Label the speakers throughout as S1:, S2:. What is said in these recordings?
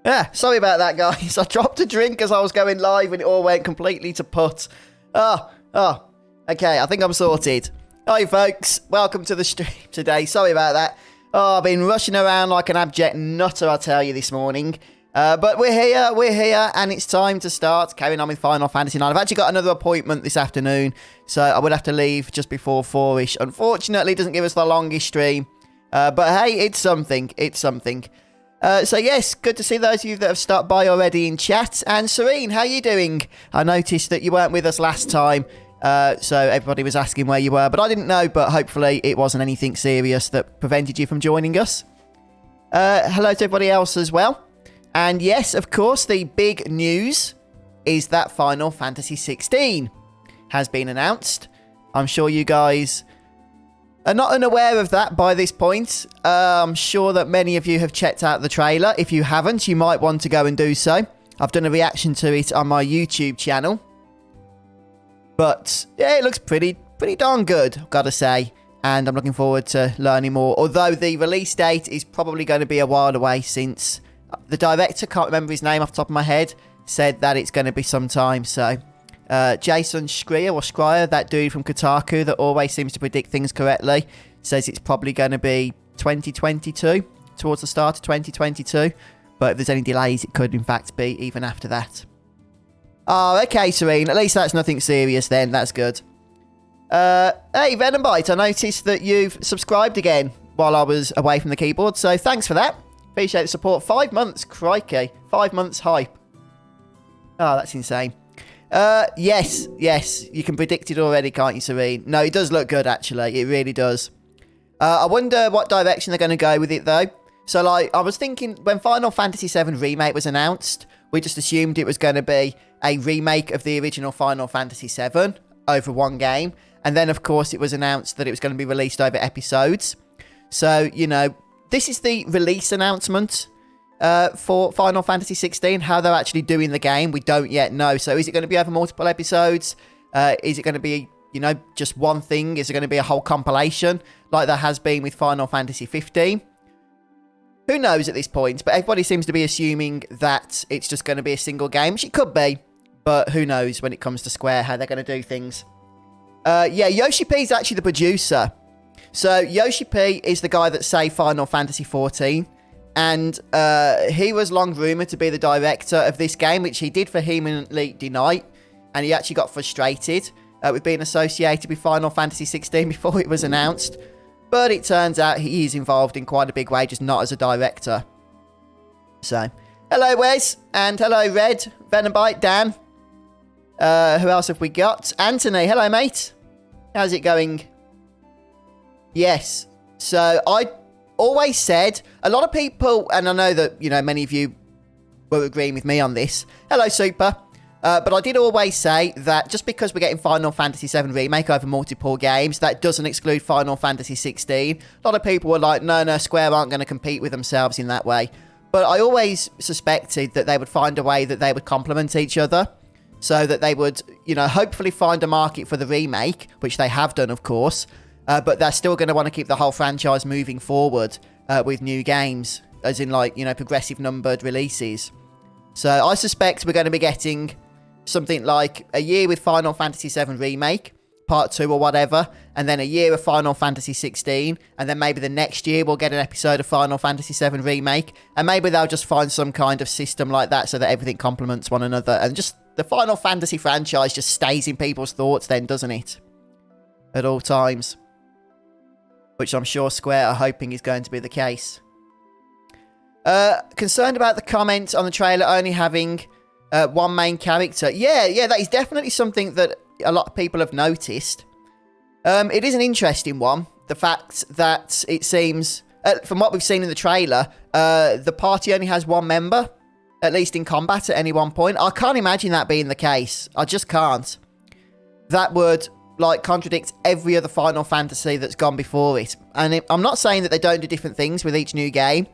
S1: Yeah, sorry about that, guys. I dropped a drink as I was going live and it all went completely to put. Okay, I think I'm sorted. Hi, folks. Welcome to the stream today. Sorry about that. I've been rushing around like an abject nutter, I tell you, this morning. But we're here, and it's time to start carrying on with Final Fantasy IX. I've actually got another appointment this afternoon, so I would have to leave just before 4-ish. Unfortunately, it doesn't give us the longest stream. But hey, it's something. So yes, good to see those of you that have stopped by already in chat. And Serene, how are you doing? I noticed that you weren't with us last time, so everybody was asking where you were, but I didn't know, but hopefully it wasn't anything serious that prevented you from joining us. Hello to everybody else as well. And yes, of course, the big news is that Final Fantasy 16 has been announced. I'm sure you guys are not unaware of that by this point. I'm sure that many of you have checked out the trailer. If you haven't, you might want to go and do so. I've done a reaction to it on my YouTube channel. But yeah, it looks pretty darn good, I've got to say. And I'm looking forward to learning more. Although the release date is probably going to be a while away, since the director, can't remember his name off the top of my head, said that it's going to be some time. So Jason Schreier, that dude from Kotaku that always seems to predict things correctly, says it's probably going to be 2022, towards the start of 2022. But if there's any delays, it could in fact be even after that. Oh, okay, Serene. At least that's nothing serious then. That's good. Hey, Venombite, I noticed that you've subscribed again while I was away from the keyboard, so thanks for that. Appreciate the support. 5 months, crikey. 5 months hype. Oh, that's insane. Yes, you can predict it already, can't you, Serene? No, it does look good, actually. It really does. I wonder what direction they're going to go with it, though. So, like, I was thinking when Final Fantasy VII Remake was announced, we just assumed it was going to be a remake of the original Final Fantasy VII over one game. And then, of course, it was announced that it was going to be released over episodes. So, you know, this is the release announcement for Final Fantasy 16. How they're actually doing the game, we don't yet know. So is it going to be over multiple episodes? Is it going to be, you know, just one thing? Is it going to be a whole compilation like there has been with Final Fantasy 15? Who knows at this point? But everybody seems to be assuming that it's just going to be a single game, which it could be. But who knows when it comes to Square, how they're going to do things. Yeah, Yoshi P is actually the producer. So Yoshi P is the guy that saved Final Fantasy 14. And he was long rumoured to be the director of this game, which he did vehemently deny. And he actually got frustrated with being associated with Final Fantasy 16 before it was announced. But it turns out he is involved in quite a big way, just not as a director. So, hello Wes, and hello Red, Venombite, Dan. Who else have we got? Anthony, hello mate. How's it going? Yes, so I always said, a lot of people, and I know that, you know, many of you were agreeing with me on this. Hello Super. But I did always say that just because we're getting Final Fantasy VII Remake over multiple games, that doesn't exclude Final Fantasy 16. A lot of people were like, no, Square aren't going to compete with themselves in that way. But I always suspected that they would find a way that they would complement each other. So that they would, you know, hopefully find a market for the remake, which they have done, of course. But they're still going to want to keep the whole franchise moving forward with new games, as in, like, you know, progressive numbered releases. So I suspect we're going to be getting something like a year with Final Fantasy VII Remake, Part 2 or whatever, and then a year of Final Fantasy 16, and then maybe the next year we'll get an episode of Final Fantasy VII Remake, and maybe they'll just find some kind of system like that so that everything complements one another, and just the Final Fantasy franchise just stays in people's thoughts then, doesn't it? At all times. Which I'm sure Square are hoping is going to be the case. Concerned about the comment on the trailer only having one main character. Yeah, that is definitely something that a lot of people have noticed. It is an interesting one. The fact that it seems, from what we've seen in the trailer, the party only has one member, at least in combat at any one point. I can't imagine that being the case. I just can't. That would, like, contradict every other Final Fantasy that's gone before it. And I'm not saying that they don't do different things with each new game,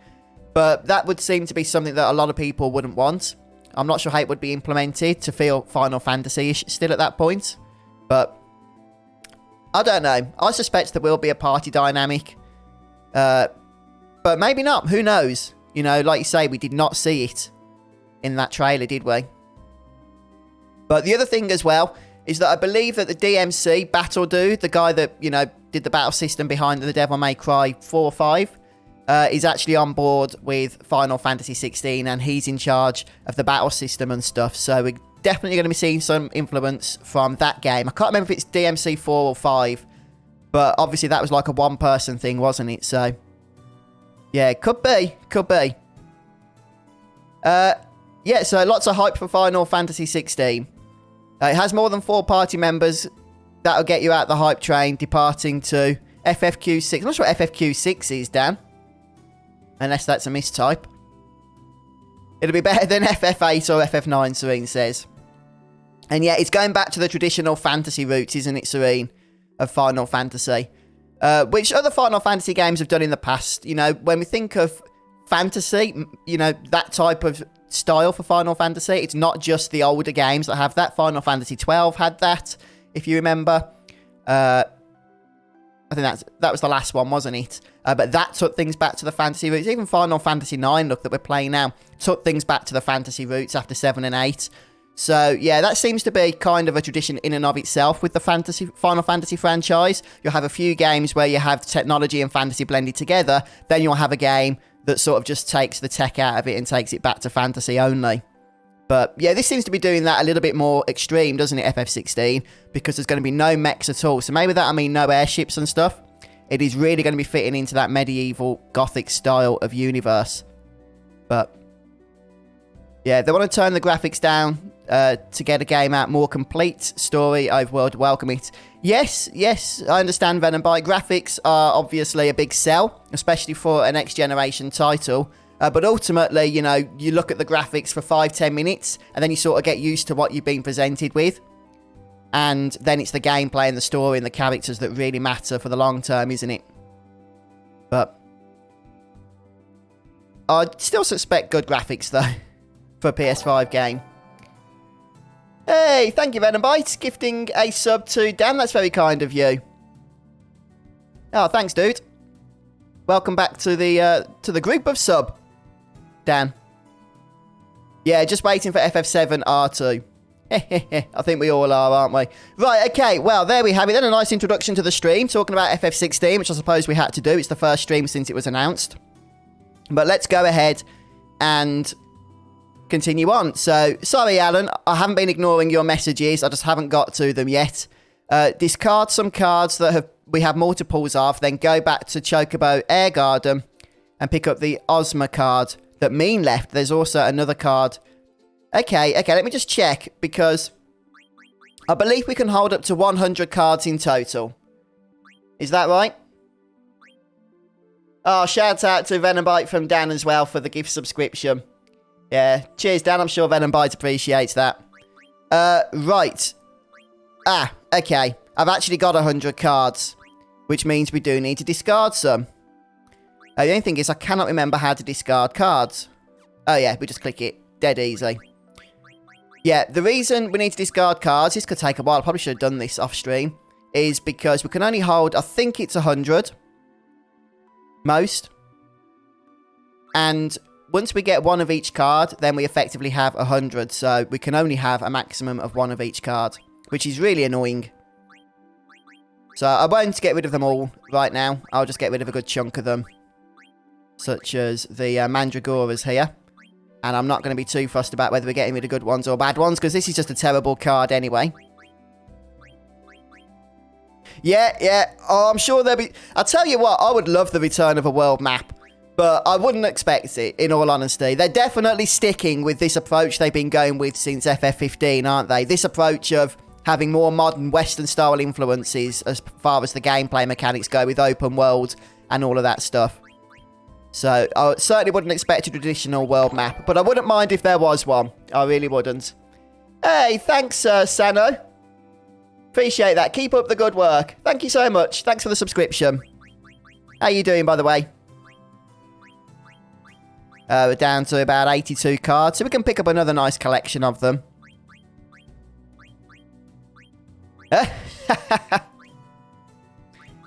S1: but that would seem to be something that a lot of people wouldn't want. I'm not sure how it would be implemented to feel Final Fantasy-ish still at that point. But I don't know. I suspect there will be a party dynamic. But maybe not. Who knows? You know, like you say, we did not see it in that trailer, did we? But the other thing as well is that I believe that the DMC, Battle Dude, the guy that, you know, did the battle system behind the Devil May Cry 4 or 5, is actually on board with Final Fantasy 16, and he's in charge of the battle system and stuff. So we're definitely going to be seeing some influence from that game. I can't remember if it's DMC 4 or 5, but obviously that was like a one-person thing, wasn't it? So, yeah, could be. Could be. Yeah, so lots of hype for Final Fantasy 16. It has more than 4 party members. That'll get you out the hype train, departing to FFQ6. I'm not sure what FFQ6 is, Dan. Unless that's a mistype. It'll be better than FF8 or FF9, Serene says. And yeah, it's going back to the traditional fantasy roots, isn't it, Serene, of Final Fantasy? Which other Final Fantasy games have done in the past. You know, when we think of fantasy, you know, that type of style for Final Fantasy, it's not just the older games that have that. Final Fantasy 12 had that, if you remember. I think that was the last one, wasn't it? But that took things back to the fantasy roots. Even Final Fantasy 9, look, that we're playing now, took things back to the fantasy roots after 7 and 8. So, yeah, that seems to be kind of a tradition in and of itself with the Final Fantasy franchise. You'll have a few games where you have technology and fantasy blended together. Then you'll have a game that sort of just takes the tech out of it and takes it back to fantasy only. But, yeah, this seems to be doing that a little bit more extreme, doesn't it, FF16? Because there's going to be no mechs at all. So maybe that I mean no airships and stuff. It is really going to be fitting into that medieval gothic style of universe. But, yeah, they want to turn the graphics down to get a game out more complete. Story, overworld, welcome it. Yes, I understand Venom Bite. Graphics are obviously a big sell, especially for a next generation title. But ultimately, you know, you look at the graphics for 5-10 minutes, and then you sort of get used to what you've been presented with. And then it's the gameplay and the story and the characters that really matter for the long term, isn't it? But I still suspect good graphics, though, for a PS5 game. Hey, thank you, Venombyte, gifting a sub to Dan. That's very kind of you. Oh, thanks, dude. Welcome back to the group of sub, Dan. Yeah, just waiting for FF7 R2. I think we all are, aren't we? Right, okay, well, there we have it then. A nice introduction to the stream, talking about FF16, which I suppose we had to do. It's the first stream since it was announced. But let's go ahead and continue on. So, sorry, Alan, I haven't been ignoring your messages. I just haven't got to them yet. Discard some cards that we have multiples of, then go back to Chocobo Air Garden and pick up the Ozma card that Mean left. There's also another card. Okay, let me just check, because I believe we can hold up to 100 cards in total. Is that right? Oh, shout out to Venombite from Dan as well for the gift subscription. Yeah, cheers, Dan. I'm sure Venombite appreciates that. Right. Okay. I've actually got 100 cards, which means we do need to discard some. The only thing is I cannot remember how to discard cards. Oh, yeah, we just click it. Dead easy. Yeah, the reason we need to discard cards, this could take a while, I probably should have done this off stream, is because we can only hold, I think it's 100. Most. And once we get one of each card, then we effectively have 100. So we can only have a maximum of one of each card, which is really annoying. So I won't get rid of them all right now. I'll just get rid of a good chunk of them, such as the Mandragoras here. And I'm not going to be too fussed about whether we're getting rid of good ones or bad ones, because this is just a terrible card anyway. Yeah. Oh, I'm sure there'll be... I'll tell you what, I would love the return of a world map, but I wouldn't expect it, in all honesty. They're definitely sticking with this approach they've been going with since FF15, aren't they? This approach of having more modern Western-style influences as far as the gameplay mechanics go, with open world and all of that stuff. So, I certainly wouldn't expect a traditional world map, but I wouldn't mind if there was one. I really wouldn't. Hey, thanks, Sano. Appreciate that. Keep up the good work. Thank you so much. Thanks for the subscription. How you doing, by the way? We're down to about 82 cards, so we can pick up another nice collection of them.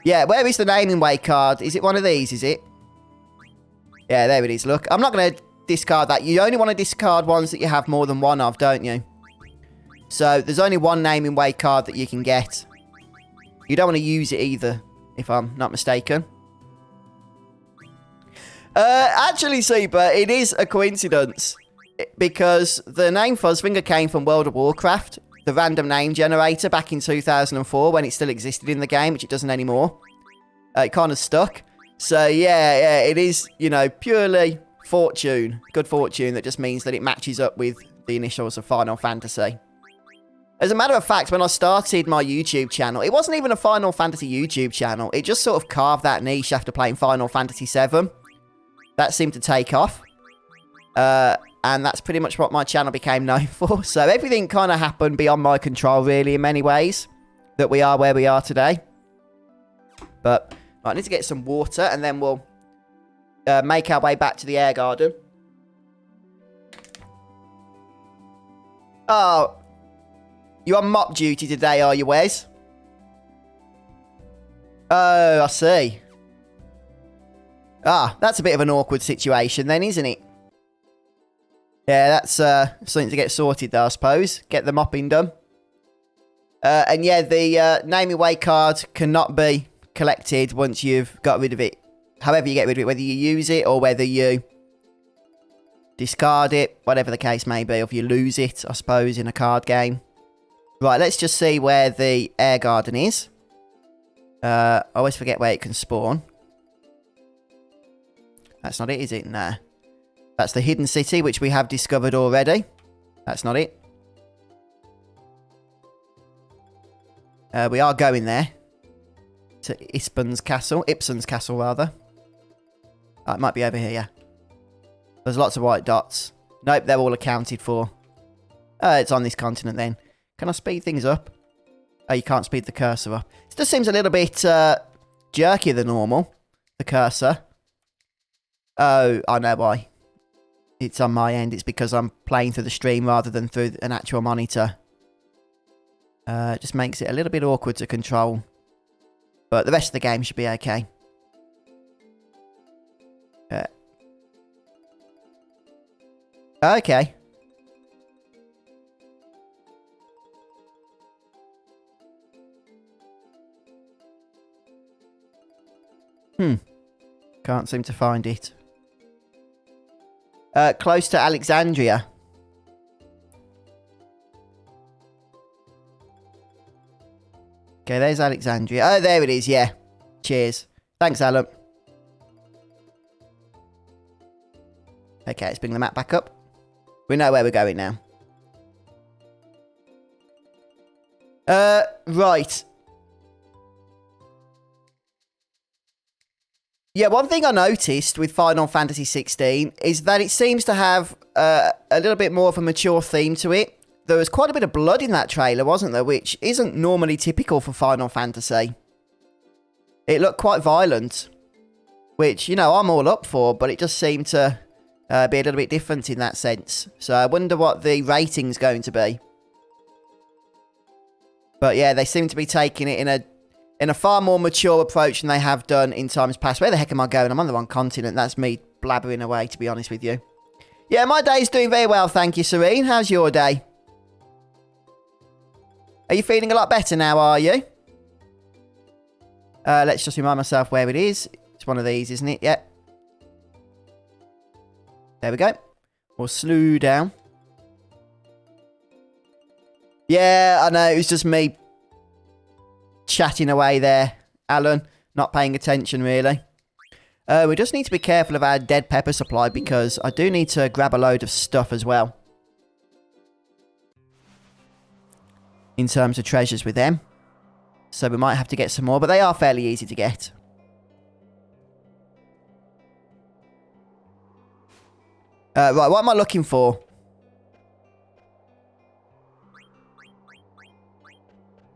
S1: Yeah, where is the naming way card? Is it one of these, is it? Yeah, there it is. Look, I'm not going to discard that. You only want to discard ones that you have more than one of, don't you? So there's only one naming way card that you can get. You don't want to use it either, if I'm not mistaken. Actually, Super, it is a coincidence. Because the name Fuzzfinger came from World of Warcraft, the random name generator back in 2004 when it still existed in the game, which it doesn't anymore. It kind of stuck. So, yeah, it is, you know, purely fortune. Good fortune that just means that it matches up with the initials of Final Fantasy. As a matter of fact, when I started my YouTube channel, it wasn't even a Final Fantasy YouTube channel. It just sort of carved that niche after playing Final Fantasy VII. That seemed to take off. And that's pretty much what my channel became known for. So everything kind of happened beyond my control, really, in many ways. That we are where we are today. But I need to get some water, and then we'll make our way back to the air garden. Oh, you're on mop duty today, are you, Wes? Oh, I see. Ah, that's a bit of an awkward situation then, isn't it? Yeah, that's something to get sorted though, I suppose. Get the mopping done. And yeah, the naming way card cannot be collected once you've got rid of it. However you get rid of it, whether you use it or whether you discard it, whatever the case may be, or if you lose it, I suppose, in a card game. Right, let's just see where the air garden is. I always forget where it can spawn. That's not it, is it? Nah. That's the hidden city, which we have discovered already. That's not it. We are going there. To Ipsen's castle, rather. Oh, it might be over here, yeah. There's lots of white dots. Nope, they're all accounted for. It's on this continent then. Can I speed things up? Oh, you can't speed the cursor up. It just seems a little bit jerkier than normal, the cursor. Oh, I know why. It's on my end. It's because I'm playing through the stream rather than through an actual monitor. It just makes it a little bit awkward to control. But the rest of the game should be okay. Okay. Can't seem to find it. Close to Alexandria. Okay, there's Alexandria. Oh, there it is, yeah. Cheers. Thanks, Alan. Okay, let's bring the map back up. We know where we're going now. Right. Yeah, one thing I noticed with Final Fantasy XVI is that it seems to have a little bit more of a mature theme to it. There was quite a bit of blood in that trailer, wasn't there? Which isn't normally typical for Final Fantasy. It looked quite violent. Which, you know, I'm all up for, but it just seemed to be a little bit different in that sense. So I wonder what the rating's going to be. But yeah, they seem to be taking it in a far more mature approach than they have done in times past. Where the heck am I going? I'm on the wrong continent. That's me blabbering away, to be honest with you. Yeah, my day's doing very well, thank you, Serene. How's your day? Are you feeling a lot better now, are you? Let's just remind myself where it is. It's one of these, isn't it? Yep. There we go. We'll slow down. Yeah, I know. It was just me chatting away there, Alan. Not paying attention, really. We just need to be careful of our dead pepper supply because I do need to grab a load of stuff as well. In terms of treasures with them. So we might have to get some more, but they are fairly easy to get. Right, what am I looking for?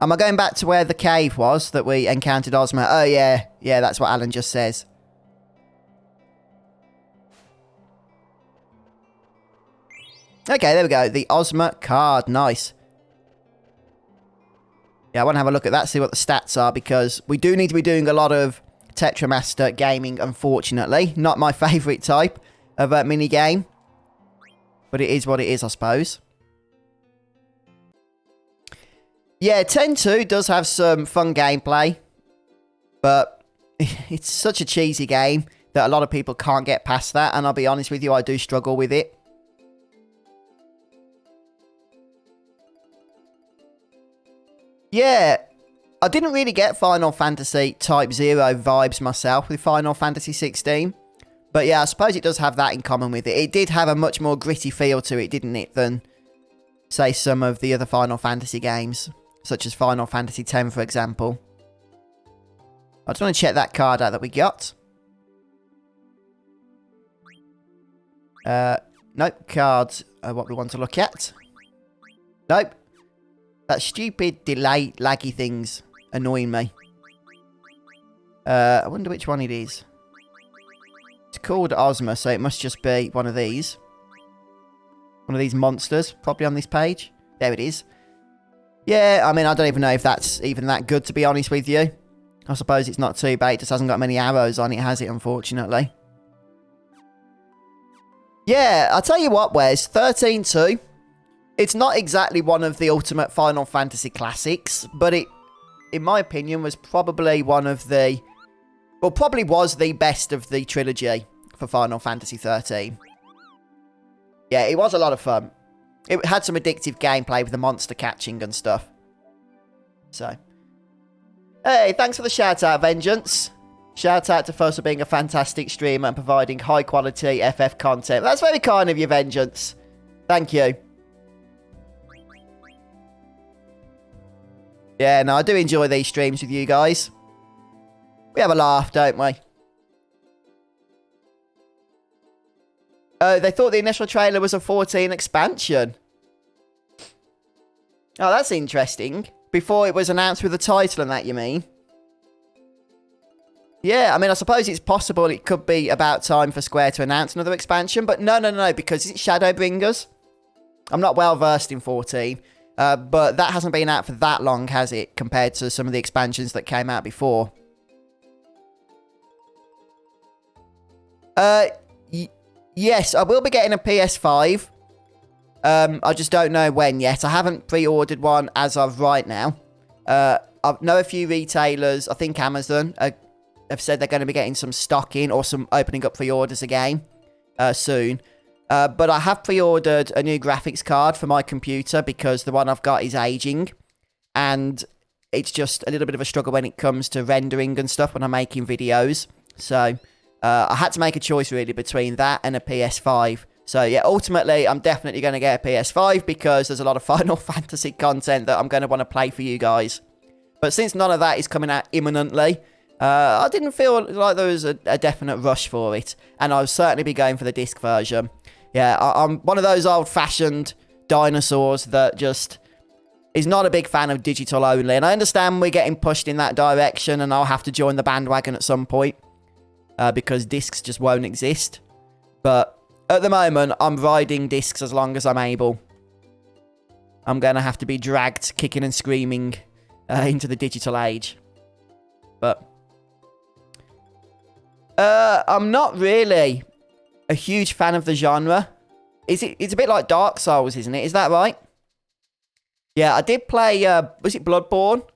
S1: Am I going back to where the cave was that we encountered Ozma? Oh, yeah. Yeah, that's what Alan just says. Okay, there we go. The Ozma card. Nice. Yeah, I want to have a look at that, see what the stats are, because we do need to be doing a lot of Tetramaster gaming, unfortunately. Not my favourite type of mini-game. But it is what it is, I suppose. Yeah, 10-2 does have some fun gameplay. But it's such a cheesy game that a lot of people can't get past that. And I'll be honest with you, I do struggle with it. Yeah, I didn't really get Final Fantasy Type 0 vibes myself with Final Fantasy 16. But yeah, I suppose it does have that in common with it. It did have a much more gritty feel to it, didn't it, than, say, some of the other Final Fantasy games, such as Final Fantasy X, for example. I just want to check that card out that we got. Nope, cards are what we want to look at. Nope. That stupid delay laggy thing's annoying me. I wonder which one it is. It's called Ozma, so it must just be one of these. One of these monsters, probably on this page. There it is. Yeah, I mean, I don't even know if that's even that good, to be honest with you. I suppose it's not too bad. It just hasn't got many arrows on it, has it, unfortunately? Yeah, I'll tell you what, Wes. 13-2. It's not exactly one of the ultimate Final Fantasy classics, but it, in my opinion, was probably one of the... Well, probably was the best of the trilogy for Final Fantasy 13. Yeah, it was a lot of fun. It had some addictive gameplay with the monster catching and stuff. So... Hey, thanks for the shout-out, Vengeance. Shout-out to Fuss for being a fantastic streamer and providing high-quality FF content. That's very kind of you, Vengeance. Thank you. Yeah, no, I do enjoy these streams with you guys. We have a laugh, don't we? Oh, they thought the initial trailer was a 14 expansion. Oh, that's interesting. Before it was announced with the title and that, you mean? Yeah, I mean, I suppose it's possible it could be about time for Square to announce another expansion, but no, because it's Shadowbringers. I'm not well versed in 14, but that hasn't been out for that long, has it, compared to some of the expansions that came out before? Yes, I will be getting a PS5. I just don't know when yet. I haven't pre-ordered one as of right now. I know a few retailers, I think Amazon, have said they're going to be getting some stock in or some opening up pre-orders again soon. But I have pre-ordered a new graphics card for my computer because the one I've got is aging. And it's just a little bit of a struggle when it comes to rendering and stuff when I'm making videos. So I had to make a choice really between that and a PS5. So yeah, ultimately, I'm definitely going to get a PS5 because there's a lot of Final Fantasy content that I'm going to want to play for you guys. But since none of that is coming out imminently, I didn't feel like there was a definite rush for it. And I'll certainly be going for the disc version. Yeah, I'm one of those old-fashioned dinosaurs that just is not a big fan of digital only. And I understand we're getting pushed in that direction and I'll have to join the bandwagon at some point because discs just won't exist. But at the moment, I'm riding discs as long as I'm able. I'm going to have to be dragged kicking and screaming into the digital age. But I'm not really a huge fan of the genre. It's a bit like Dark Souls, isn't it? Is that right? Yeah, I did play, was it Bloodborne?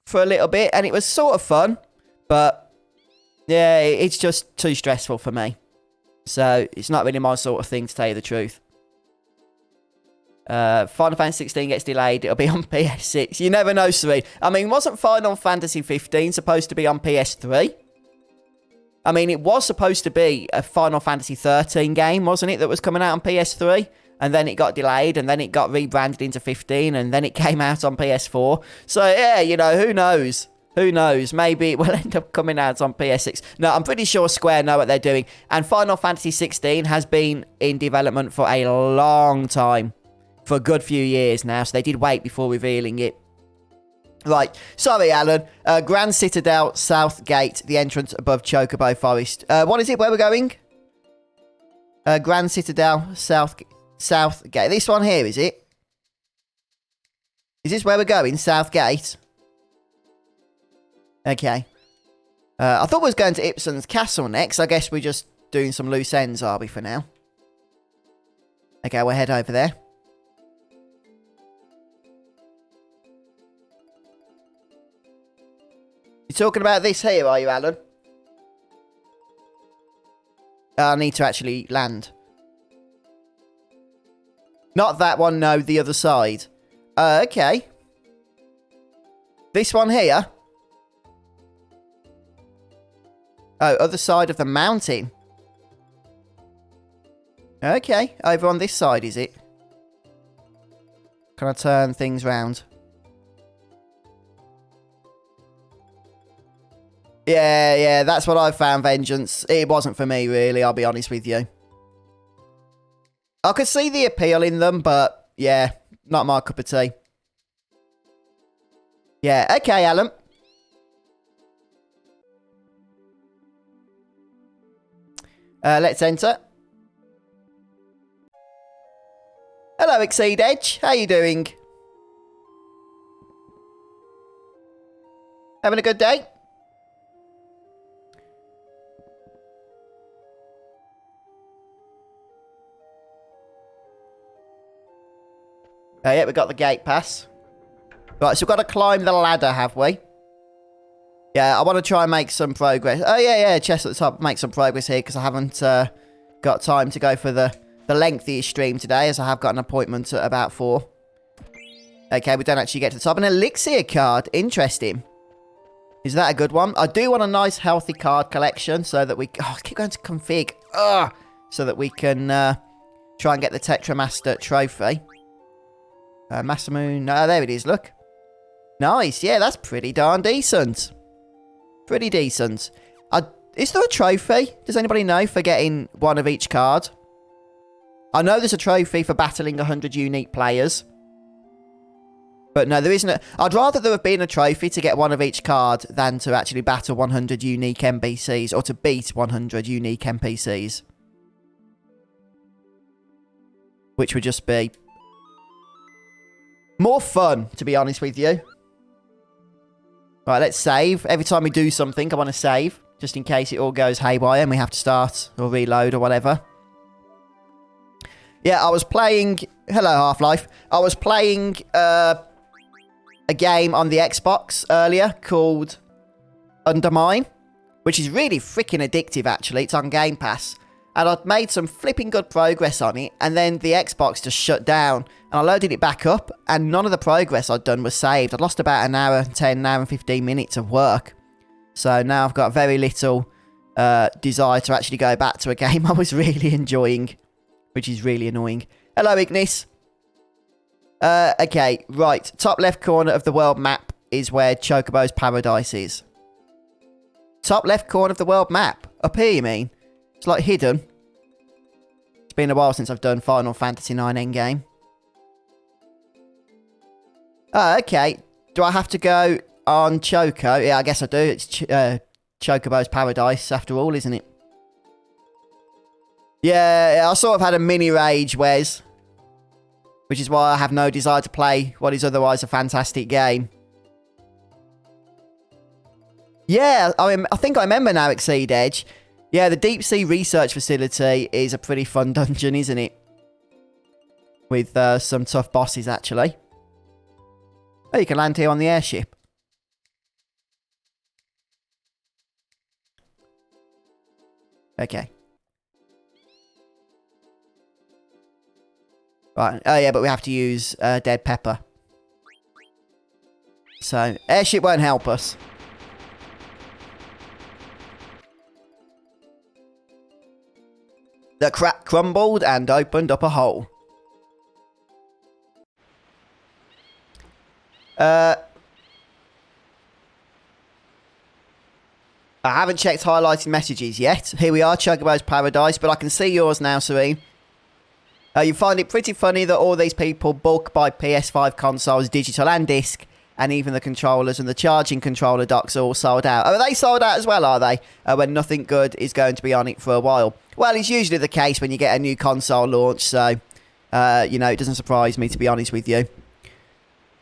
S1: For a little bit, and it was sort of fun. But, yeah, it's just too stressful for me. So, it's not really my sort of thing, to tell you the truth. Final Fantasy 16 gets delayed. It'll be on PS6. You never know, Serene. I mean, wasn't Final Fantasy 15 supposed to be on PS3? I mean, it was supposed to be a Final Fantasy 13 game, wasn't it, that was coming out on PS3? And then it got delayed, and then it got rebranded into 15, and then it came out on PS4. So, yeah, you know, who knows? Who knows? Maybe it will end up coming out on PS6. No, I'm pretty sure Square know what they're doing. And Final Fantasy 16 has been in development for a long time. For a good few years now. So they did wait before revealing it. Right. Sorry, Alan. Grand Citadel, South Gate, the entrance above Chocobo Forest. What is it? Where we're going? Grand Citadel, South Gate. This one here, is it? Is this where we're going? South Gate? Okay. I thought we was going to Ipsen's Castle next. I guess we're just doing some loose ends, are we, for now? Okay, we'll head over there. You're talking about this here, are you, Alan? I need to actually land. Not that one, no, the other side. Okay. This one here? Oh, other side of the mountain. Okay, over on this side, is it? Can I turn things round? Yeah, that's what I found, Vengeance. It wasn't for me, really, I'll be honest with you. I could see the appeal in them, but yeah, not my cup of tea. Yeah, okay, Alan. Let's enter. Hello, Exceed Edge. How you doing? Having a good day? Yeah, we got the gate pass. Right, so we've got to climb the ladder, have we? Yeah, I want to try and make some progress. Oh, yeah, chest at the top. Make some progress here because I haven't got time to go for the lengthiest stream today, as I have got an appointment at about 4. Okay, we don't actually get to the top. An elixir card. Interesting. Is that a good one? I do want a nice, healthy card collection so that we... Oh, I keep going to config. Ugh! So that we can try and get the Tetramaster trophy. Master Moon. Oh, there it is, look. Nice. Yeah, that's pretty darn decent. Pretty decent. Is there a trophy? Does anybody know for getting one of each card? I know there's a trophy for battling 100 unique players. But no, there isn't a... I'd rather there have been a trophy to get one of each card than to actually battle 100 unique NPCs or to beat 100 unique NPCs. Which would just be more fun, to be honest with you. Right, let's save. Every time we do something, I want to save. Just in case it all goes haywire and we have to start or reload or whatever. Yeah, I was playing... Hello, Half-Life. I was playing a game on the Xbox earlier called Undermine, which is really freaking addictive, actually. It's on Game Pass. And I'd made some flipping good progress on it, and then the Xbox just shut down. And I loaded it back up, and none of the progress I'd done was saved. I'd lost about an hour, 10, an hour and 15 minutes of work. So now I've got very little desire to actually go back to a game I was really enjoying, which is really annoying. Hello, Ignis. Okay, right. Top left corner of the world map is where Chocobo's Paradise is. Top left corner of the world map? Up here, you mean? It's like hidden. It's been a while since I've done Final Fantasy IX Endgame. Oh, okay. Do I have to go on Choco? Yeah, I guess I do. It's Chocobo's Paradise after all, isn't it? Yeah, I sort of had a mini rage, Wes. Which is why I have no desire to play what is otherwise a fantastic game. Yeah, I think I remember now, Exceed Edge. Yeah, the Deep Sea Research Facility is a pretty fun dungeon, isn't it? With some tough bosses, actually. Oh, you can land here on the airship. Okay. Right. Oh, yeah, but we have to use dead pepper. So, airship won't help us. The crack crumbled and opened up a hole. I haven't checked highlighted messages yet. Here we are, Chocobo's Paradise, but I can see yours now, Serene. You find it pretty funny that all these people bulk buy PS5 consoles, digital and disc, and even the controllers and the charging controller docks are all sold out. Oh, are they sold out as well, are they? When nothing good is going to be on it for a while. Well, it's usually the case when you get a new console launch, so, you know, it doesn't surprise me, to be honest with you.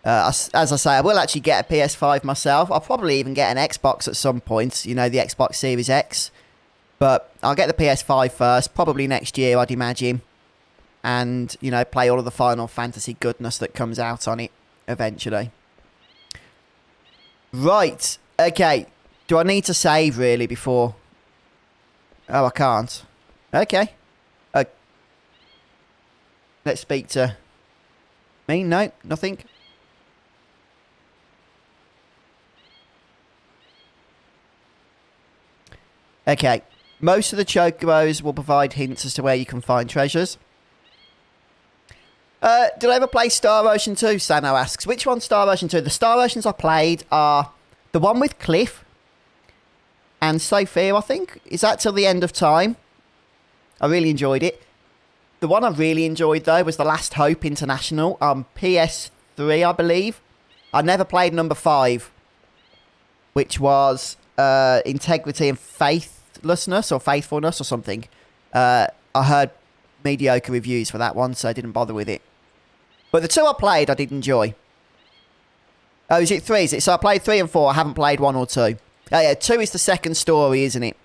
S1: As I say, I will actually get a PS5 myself. I'll probably even get an Xbox at some point, you know, the Xbox Series X. But I'll get the PS5 first, probably next year, I'd imagine. and, you know, play all of the Final Fantasy goodness that comes out on it eventually. Right. Okay. Do I need to save, really, before... Oh, I can't. Okay. Let's speak to... Me? No, nothing. Okay. Most of the chocobos will provide hints as to where you can find treasures. Did I ever play Star Ocean 2? Sano asks. Which one's Star Ocean 2? The Star Oceans I played are the one with Cliff and Sophia, I think. Is that Till the End of Time? I really enjoyed it. The one I really enjoyed, though, was The Last Hope International on PS3, I believe. I never played number 5, which was Integrity and Faithlessness or Faithfulness or something. I heard mediocre reviews for that one, so I didn't bother with it. But the 2 I played, I did enjoy. Oh, is it 3? Is it? So I played 3 and 4. I haven't played 1 or 2. Oh, yeah, 2 is the second story, isn't it?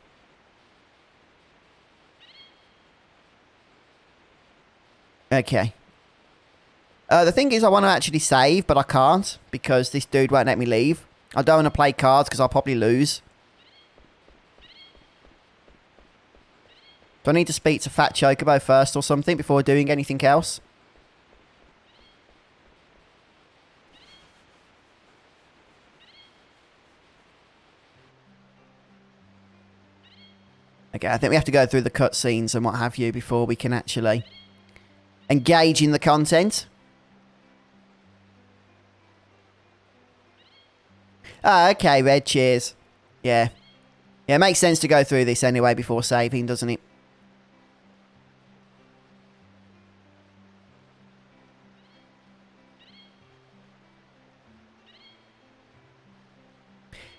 S1: Okay. The thing is, I want to actually save, but I can't because this dude won't let me leave. I don't want to play cards because I'll probably lose. Do I need to speak to Fat Chocobo first or something before doing anything else? Okay, I think we have to go through the cutscenes and what have you before we can actually engage in the content. Ah, okay, Red, cheers. Yeah. Yeah, it makes sense to go through this anyway before saving, doesn't it?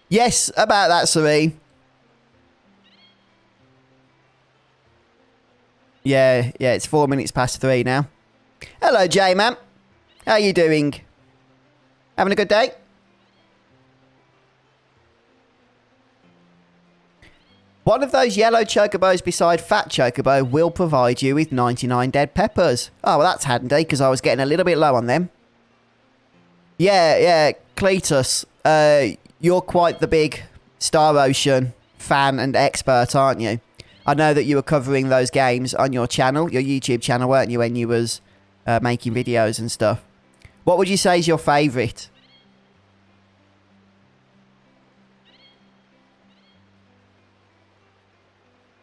S1: Yes, about that, Serene. Yeah, it's 4 minutes past 3 now. Hello, J-Man. How you doing? Having a good day? One of those yellow chocobos beside Fat Chocobo will provide you with 99 dead peppers. Oh, well, that's handy, because I was getting a little bit low on them. Yeah, Cletus. You're quite the big Star Ocean fan and expert, aren't you? I know that you were covering those games on your channel, your YouTube channel, weren't you, when you was making videos and stuff. What would you say is your favourite?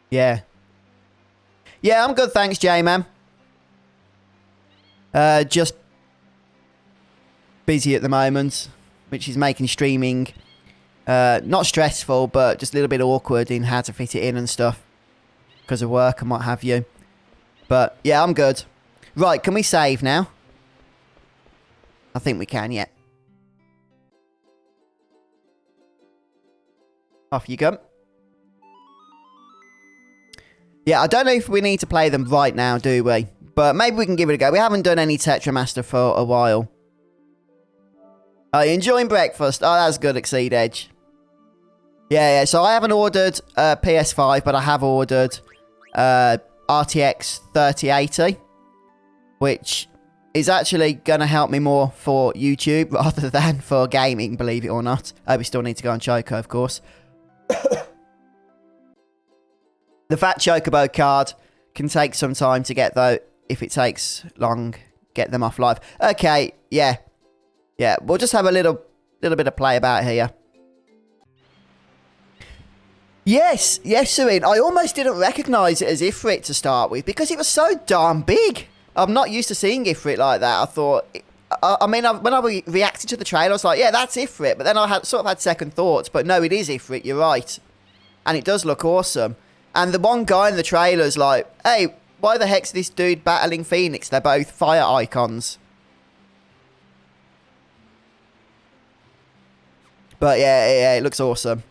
S1: Yeah. Yeah, I'm good, thanks, J-Man. Just busy at the moment, which is making streaming not stressful, but just a little bit awkward in how to fit it in and stuff because of work and what have you. But yeah, I'm good. Right, can we save now? I think we can, yeah. Off you go. Yeah, I don't know if we need to play them right now, do we? But maybe we can give it a go. We haven't done any Tetramaster for a while. Are you enjoying breakfast? Oh, that's good, Exceed Edge. Yeah, so I haven't ordered PS5, but I have ordered RTX 3080, which is actually going to help me more for YouTube rather than for gaming, believe it or not. We still need to go on Choco, of course. The Fat Chocobo card can take some time to get, though. If it takes long, get them off live. Okay, yeah. Yeah, we'll just have a little bit of play about here. Yes, Serene. I almost didn't recognise it as Ifrit to start with because it was so darn big. I'm not used to seeing Ifrit like that. I thought... when I reacted to the trailer, I was like, yeah, that's Ifrit. But then I sort of had second thoughts. But no, it is Ifrit, you're right. And it does look awesome. And the one guy in the trailer's like, hey, why the heck's this dude battling Phoenix? They're both fire icons. But yeah, it looks awesome.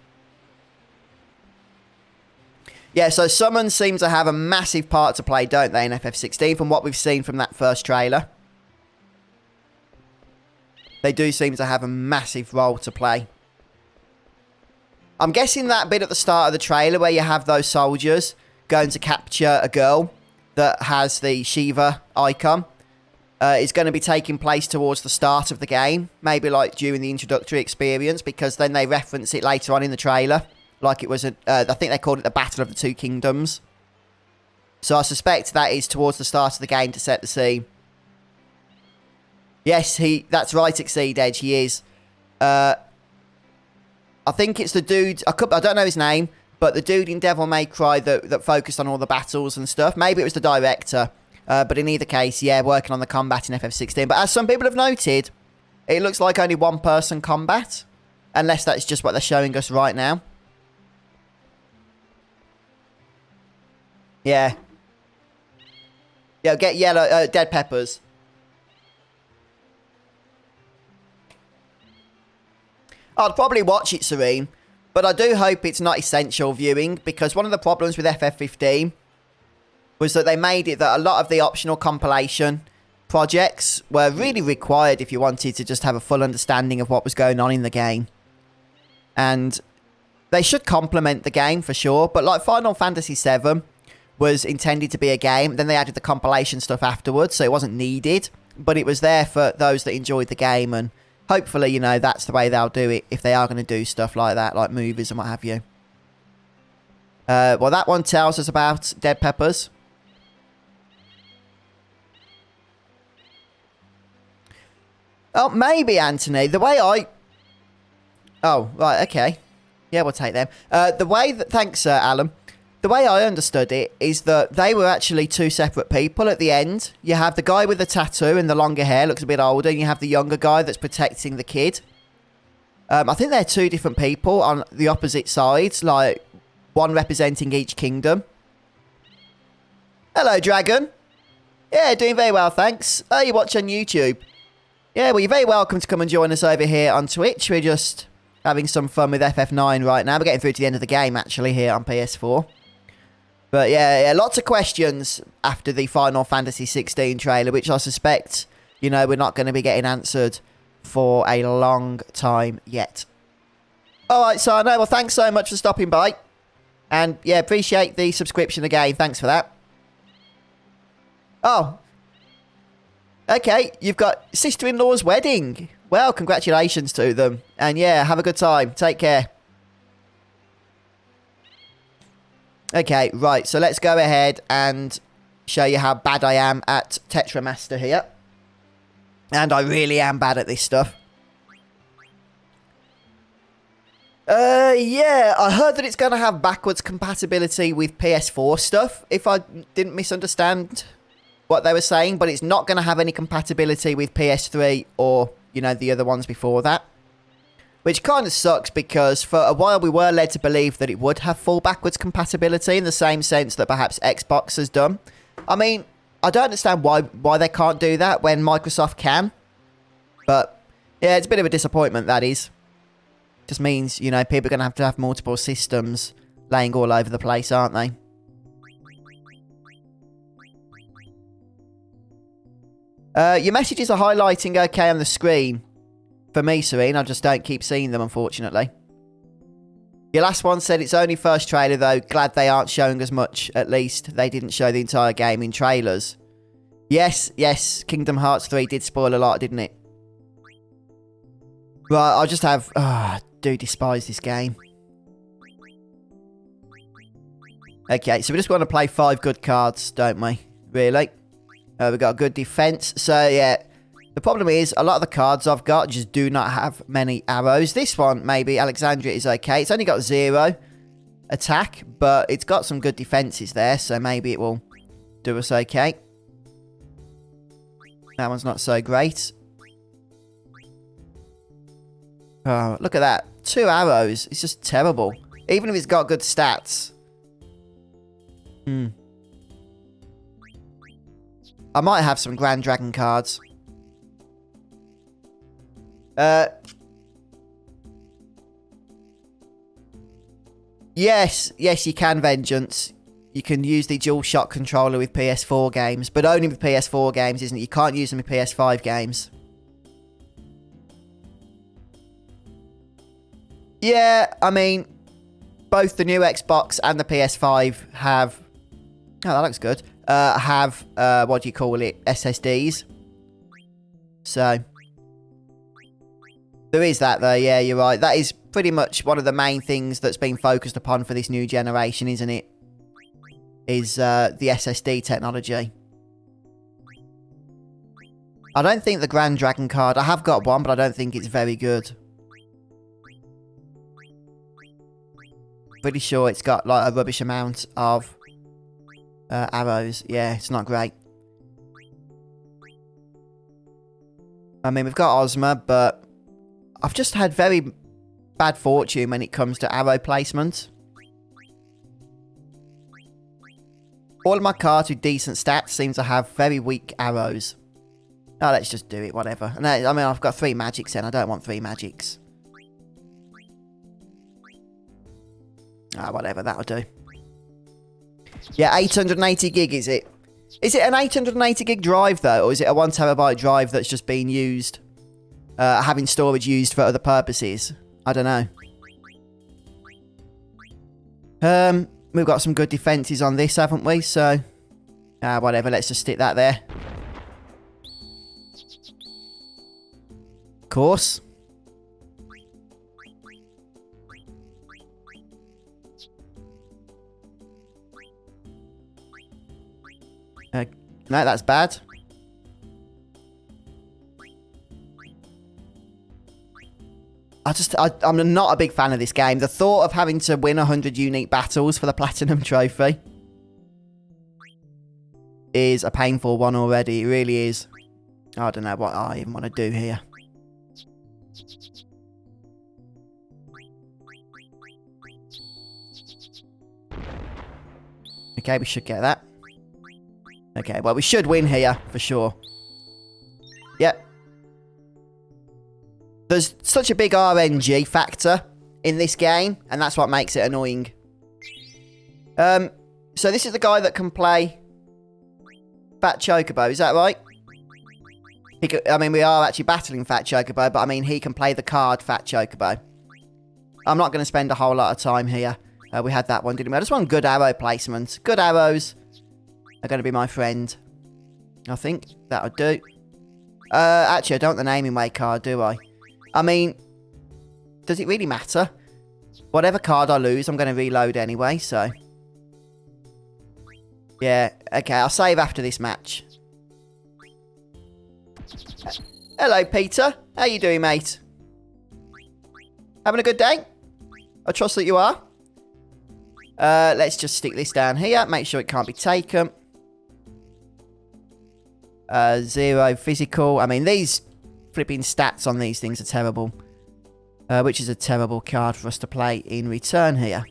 S1: Yeah, so summons seem to have a massive part to play, don't they, in FF16, from what we've seen from that first trailer. They do seem to have a massive role to play. I'm guessing that bit at the start of the trailer where you have those soldiers going to capture a girl that has the Shiva icon is going to be taking place towards the start of the game. Maybe like during the introductory experience, because then they reference it later on in the trailer. Like it was, I think they called it the Battle of the Two Kingdoms. So I suspect that is towards the start of the game to set the scene. Yes, that's right, Exceed Edge, he is. I think it's the dude, I don't know his name, but the dude in Devil May Cry that focused on all the battles and stuff. Maybe it was the director. But in either case, yeah, working on the combat in FF16. But as some people have noted, it looks like only one-person combat. Unless that's just what they're showing us right now. Yeah. Yeah, get yellow, dead peppers. I'd probably watch it, Serene. But I do hope it's not essential viewing. Because one of the problems with FF15 was that they made it that a lot of the optional compilation projects were really required if you wanted to just have a full understanding of what was going on in the game. And they should complement the game for sure. But like Final Fantasy VII was intended to be a game. Then they added the compilation stuff afterwards, so it wasn't needed. But it was there for those that enjoyed the game. And hopefully, you know, that's the way they'll do it if they are going to do stuff like that, like movies and what have you. Well, that one tells us about dead peppers. Oh, maybe, Anthony. The way I... Oh, right, okay. Yeah, we'll take them. The way that... Thanks, Alan. The way I understood it is that they were actually two separate people at the end. You have the guy with the tattoo and the longer hair, looks a bit older, and you have the younger guy that's protecting the kid. I think they're two different people on the opposite sides, like one representing each kingdom. Hello, Dragon. Yeah, doing very well, thanks. Oh, you watch on YouTube. Yeah, well, you're very welcome to come and join us over here on Twitch. We're just having some fun with FF9 right now. We're getting through to the end of the game, actually, here on PS4. But yeah, lots of questions after the Final Fantasy 16 trailer, which I suspect, you know, we're not going to be getting answered for a long time yet. All right, so I know. Well, thanks so much for stopping by. And yeah, appreciate the subscription again. Thanks for that. Oh. Okay, you've got sister-in-law's wedding. Well, congratulations to them. And yeah, have a good time. Take care. Okay, right. So let's go ahead and show you how bad I am at Tetramaster here. And I really am bad at this stuff. Yeah, I heard that it's going to have backwards compatibility with PS4 stuff, if I didn't misunderstand what they were saying, but it's not going to have any compatibility with PS3 or, you know, the other ones before that. Which kind of sucks because for a while we were led to believe that it would have full backwards compatibility in the same sense that perhaps Xbox has done. I mean, I don't understand why they can't do that when Microsoft can. But, yeah, it's a bit of a disappointment, that is. Just means, you know, people are going to have multiple systems laying all over the place, aren't they? Your messages are highlighting okay on the screen. For me, Serene, I just don't keep seeing them, unfortunately. Your last one said it's only first trailer, though. Glad they aren't showing as much, at least. They didn't show the entire game in trailers. Yes, yes, Kingdom Hearts 3 did spoil a lot, didn't it? Right, I'll just have... Oh, I do despise this game. Okay, so we just want to play 5 good cards, don't we? Really? We've got a good defense. So, yeah. The problem is, a lot of the cards I've got just do not have many arrows. This one, maybe, Alexandria is okay. It's only got 0 attack, but it's got some good defenses there, so maybe it will do us okay. That one's not so great. Oh, look at that. 2 arrows. It's just terrible. Even if it's got good stats. I might have some Grand Dragon cards. Yes, you can, Vengeance. You can use the dual shock controller with PS4 games, but only with PS4 games, isn't it? You can't use them with PS5 games. Yeah, I mean, both the new Xbox and the PS5 have... Oh, that looks good. have, what do you call it, SSDs. So, there is that though, yeah, you're right. That is pretty much one of the main things that's been focused upon for this new generation, isn't it? Is the SSD technology. I don't think the Grand Dragon card, I have got one, but I don't think it's very good. Pretty sure it's got like a rubbish amount of arrows. Yeah, it's not great. I mean, we've got Ozma, but I've just had very bad fortune when it comes to arrow placement. All of my cards with decent stats seem to have very weak arrows. Oh, let's just do it, whatever. And I mean, I've got 3 magics then. I don't want 3 magics. Ah, whatever, that'll do. Yeah, 880 gig, is it? Is it an 880 gig drive, though? Or is it a 1 terabyte drive that's just being used, having storage used for other purposes? I don't know. We've got some good defences on this, haven't we? So, whatever, let's just stick that there. Of course. No, that's bad. I'm not a big fan of this game. The thought of having to win 100 unique battles for the Platinum Trophy is a painful one already. It really is. I don't know what I even want to do here. Okay, we should get that. Okay, well, we should win here, for sure. Yep. There's such a big RNG factor in this game, and that's what makes it annoying. So this is the guy that can play Fat Chocobo, is that right? I mean, we are actually battling Fat Chocobo, but I mean, he can play the card Fat Chocobo. I'm not going to spend a whole lot of time here. We had that one, didn't we? I just want good arrow placement. Good arrows are going to be my friend. I think that'll do. Actually, I don't want the naming way card, do I? I mean, does it really matter? Whatever card I lose, I'm going to reload anyway, so. Yeah, okay, I'll save after this match. Hello, Peter. How you doing, mate? Having a good day? I trust that you are. Let's just stick this down here. Make sure it can't be taken. 0 physical. I mean, these flipping stats on these things are terrible. Which is a terrible card for us to play in return here.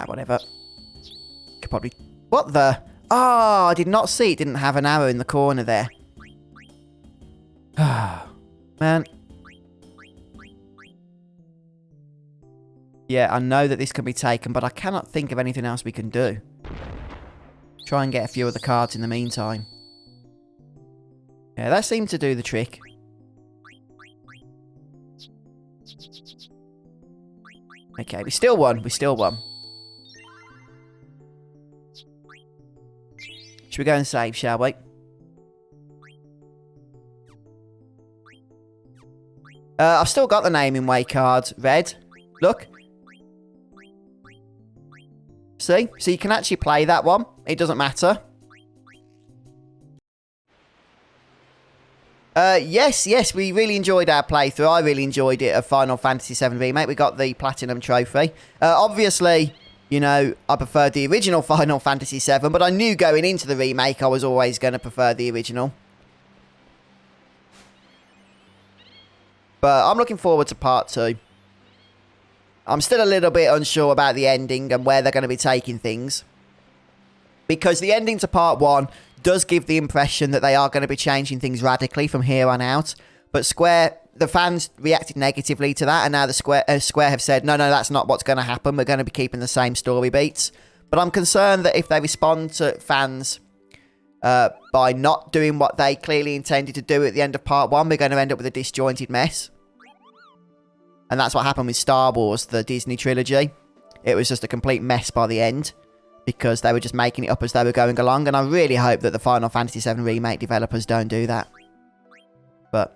S1: Whatever. Could probably... What the... Oh, I did not see it didn't have an arrow in the corner there. Man. Yeah, I know that this can be taken, but I cannot think of anything else we can do. Try and get a few of the cards in the meantime. Yeah, that seemed to do the trick. Okay, we still won. We still won. Should we go and save, shall we? I've still got the naming way card, Red. Look. See? So you can actually play that one. It doesn't matter. Yes, we really enjoyed our playthrough. I really enjoyed it of Final Fantasy VII Remake. We got the Platinum Trophy. Obviously, you know, I preferred the original Final Fantasy VII, but I knew going into the remake I was always going to prefer the original. But I'm looking forward to part 2. I'm still a little bit unsure about the ending and where they're going to be taking things. Because the ending to part 1 does give the impression that they are going to be changing things radically from here on out. But Square, the fans reacted negatively to that, and now the Square have said, no, that's not what's going to happen. We're going to be keeping the same story beats. But I'm concerned that if they respond to fans by not doing what they clearly intended to do at the end of part 1, we're going to end up with a disjointed mess. And that's what happened with Star Wars, the Disney trilogy. It was just a complete mess by the end. because they were just making it up as they were going along. And I really hope that the Final Fantasy VII Remake developers don't do that. But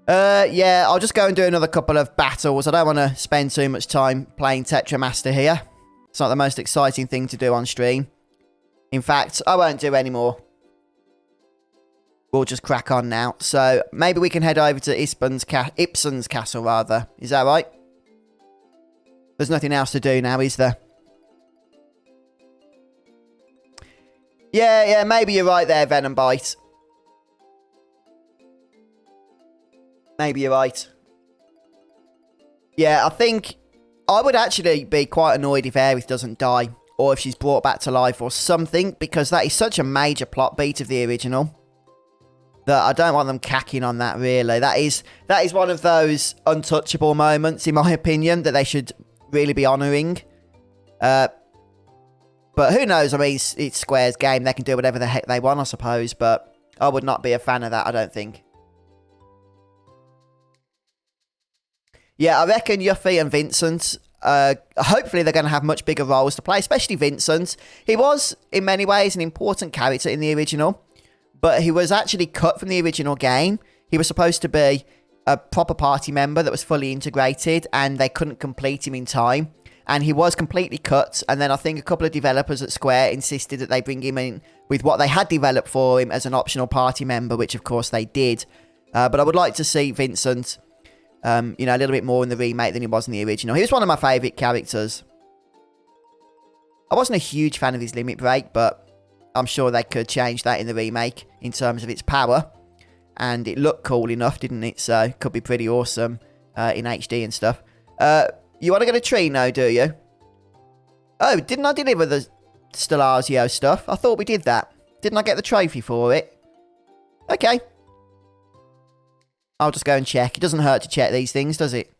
S1: yeah, I'll just go and do another couple of battles. I don't want to spend too much time playing Tetramaster here. It's not the most exciting thing to do on stream. In fact, I won't do any more. We'll just crack on now. So maybe we can head over to Ipsen's castle, rather. Is that right? There's nothing else to do now, is there? Yeah, maybe you're right there, Venom Bite. Maybe you're right. Yeah, I think I would actually be quite annoyed if Aerith doesn't die, or if she's brought back to life or something, because that is such a major plot beat of the original that I don't want them cacking on that, really. That is one of those untouchable moments, in my opinion, that they should really be honouring. But who knows? I mean, it's Square's game. They can do whatever the heck they want, I suppose, but I would not be a fan of that, I don't think. Yeah, I reckon Yuffie and Vincent, hopefully they're going to have much bigger roles to play, especially Vincent. He was, in many ways, an important character in the original, but he was actually cut from the original game. He was supposed to be a proper party member that was fully integrated, and they couldn't complete him in time. And he was completely cut, and then I think a couple of developers at Square insisted that they bring him in with what they had developed for him as an optional party member, which of course they did. But I would like to see Vincent, you know, a little bit more in the remake than he was in the original. He was one of my favourite characters. I wasn't a huge fan of his limit break, but I'm sure they could change that in the remake in terms of its power. And it looked cool enough, didn't it? So it could be pretty awesome in HD and stuff. You want to get a tree now, do you? Oh, didn't I deliver the Stellarzio stuff? I thought we did that. Didn't I get the trophy for it? Okay. I'll just go and check. It doesn't hurt to check these things, does it?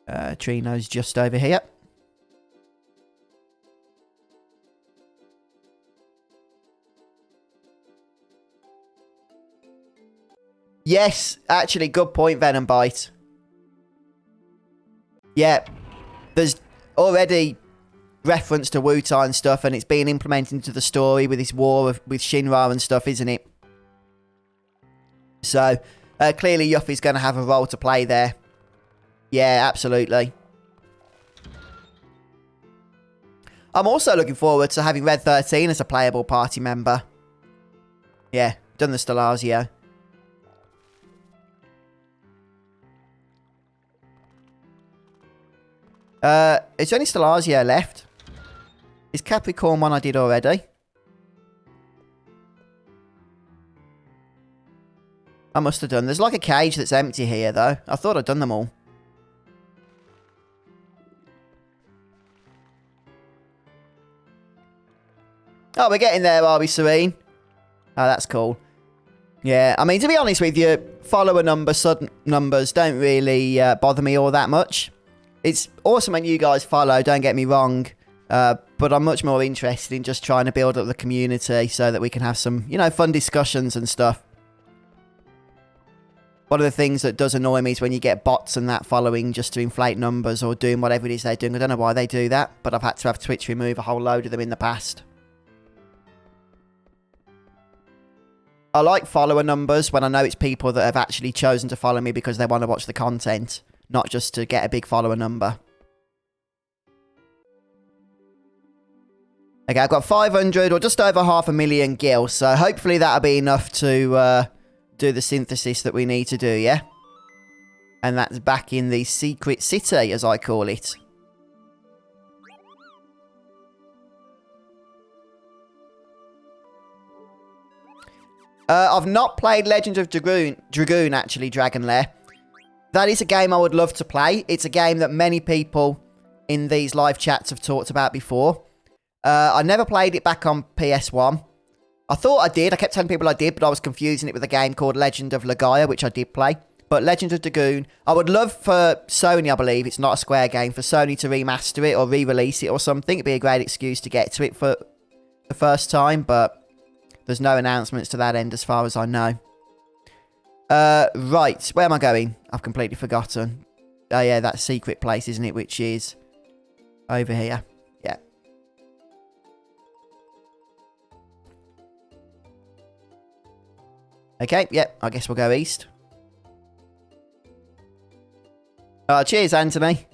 S1: Trino's just over here. Yes, actually, good point, Venom Bite. Yeah, there's already reference to Wutai and stuff, and it's being implemented into the story with this war with Shinra and stuff, isn't it? So, clearly Yuffie's going to have a role to play there. Yeah, absolutely. I'm also looking forward to having Red 13 as a playable party member. Yeah, done the Stellarzio. Is there any Stellarzio left? Is Capricorn one I did already? I must have done. There's like a cage that's empty here, though. I thought I'd done them all. Oh, we're getting there, are we, Serene? Oh, that's cool. Yeah, I mean, to be honest with you, follower numbers, sudden numbers don't really bother me all that much. It's awesome when you guys follow, don't get me wrong. But I'm much more interested in just trying to build up the community so that we can have some, you know, fun discussions and stuff. One of the things that does annoy me is when you get bots and that following just to inflate numbers or doing whatever it is they're doing. I don't know why they do that, but I've had to have Twitch remove a whole load of them in the past. I like follower numbers when I know it's people that have actually chosen to follow me because they want to watch the content, not just to get a big follower number. Okay, I've got 500 or just over 500,000 gil, so hopefully that'll be enough to do the synthesis that we need to do, yeah? And that's back in the secret city, as I call it. I've not played Legend of Dragoon, actually, Dragon Lair. That is a game I would love to play. It's a game that many people in these live chats have talked about before. I never played it back on PS1. I thought I did. I kept telling people I did, but I was confusing it with a game called Legend of Legaia, which I did play. But Legend of Dragoon, I would love for Sony, I believe, it's not a Square game, for Sony to remaster it or re-release it or something. It'd be a great excuse to get to it for the first time, but there's no announcements to that end as far as I know. Right, where am I going? I've completely forgotten. Oh, yeah, that secret place, isn't it? Which is over here. Yeah. Okay, yep. I guess we'll go east. Oh, cheers, Anthony.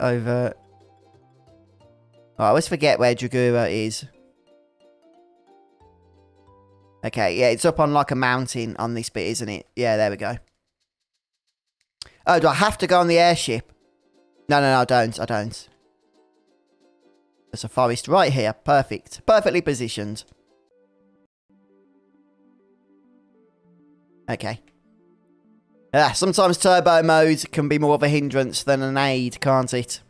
S1: Over. Oh, I always forget where Dragura is. Okay, yeah, it's up on like a mountain on this bit, isn't it? Yeah, there we go. Oh, do I have to go on the airship? No, I don't. I don't. There's a forest right here. Perfect. Perfectly positioned. Okay. Sometimes turbo mode can be more of a hindrance than an aid, can't it?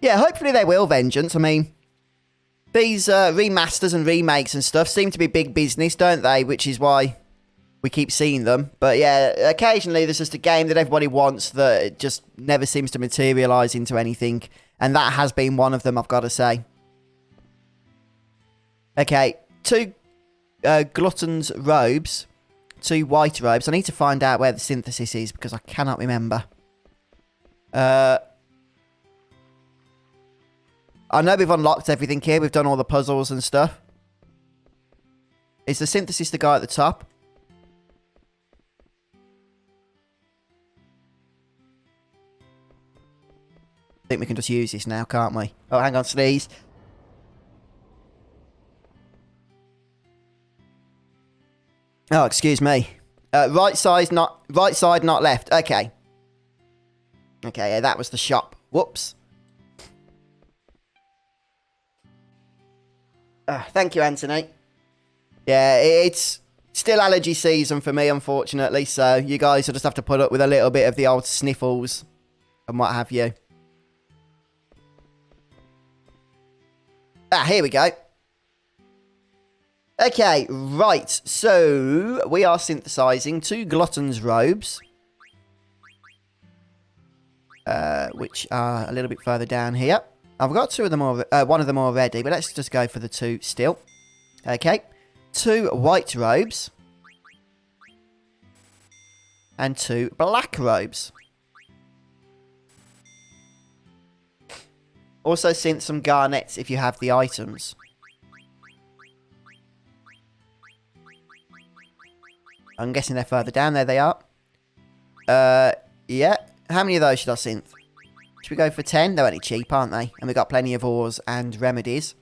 S1: Yeah, hopefully they will, Vengeance. I mean, these remasters and remakes and stuff seem to be big business, don't they? Which is why we keep seeing them. But yeah, occasionally there's just a game that everybody wants that just never seems to materialise into anything. And that has been one of them, I've got to say. Okay, 2 Glutton's robes. 2 white robes. I need to find out where the synthesis is because I cannot remember. I know we've unlocked everything here. We've done all the puzzles and stuff. Is the synthesis the guy at the top? I think we can just use this now, can't we? Oh, hang on, sneeze. Oh, excuse me. Right side, not left. Okay. Okay, yeah, that was the shop. Whoops. Thank you, Anthony. Yeah, it's still allergy season for me, unfortunately. So you guys will just have to put up with a little bit of the old sniffles and what have you. Here we go. Okay, right. So we are synthesizing 2 Glutton's robes. Which are a little bit further down here. I've got 2 of them one of them already, but let's just go for the 2 still. Okay. 2 white robes. And 2 black robes. Also synth some garnets if you have the items. I'm guessing they're further down. There they are. Yeah. How many of those should I synth? Should we go for 10? They're only cheap, aren't they? And we've got plenty of ores and remedies.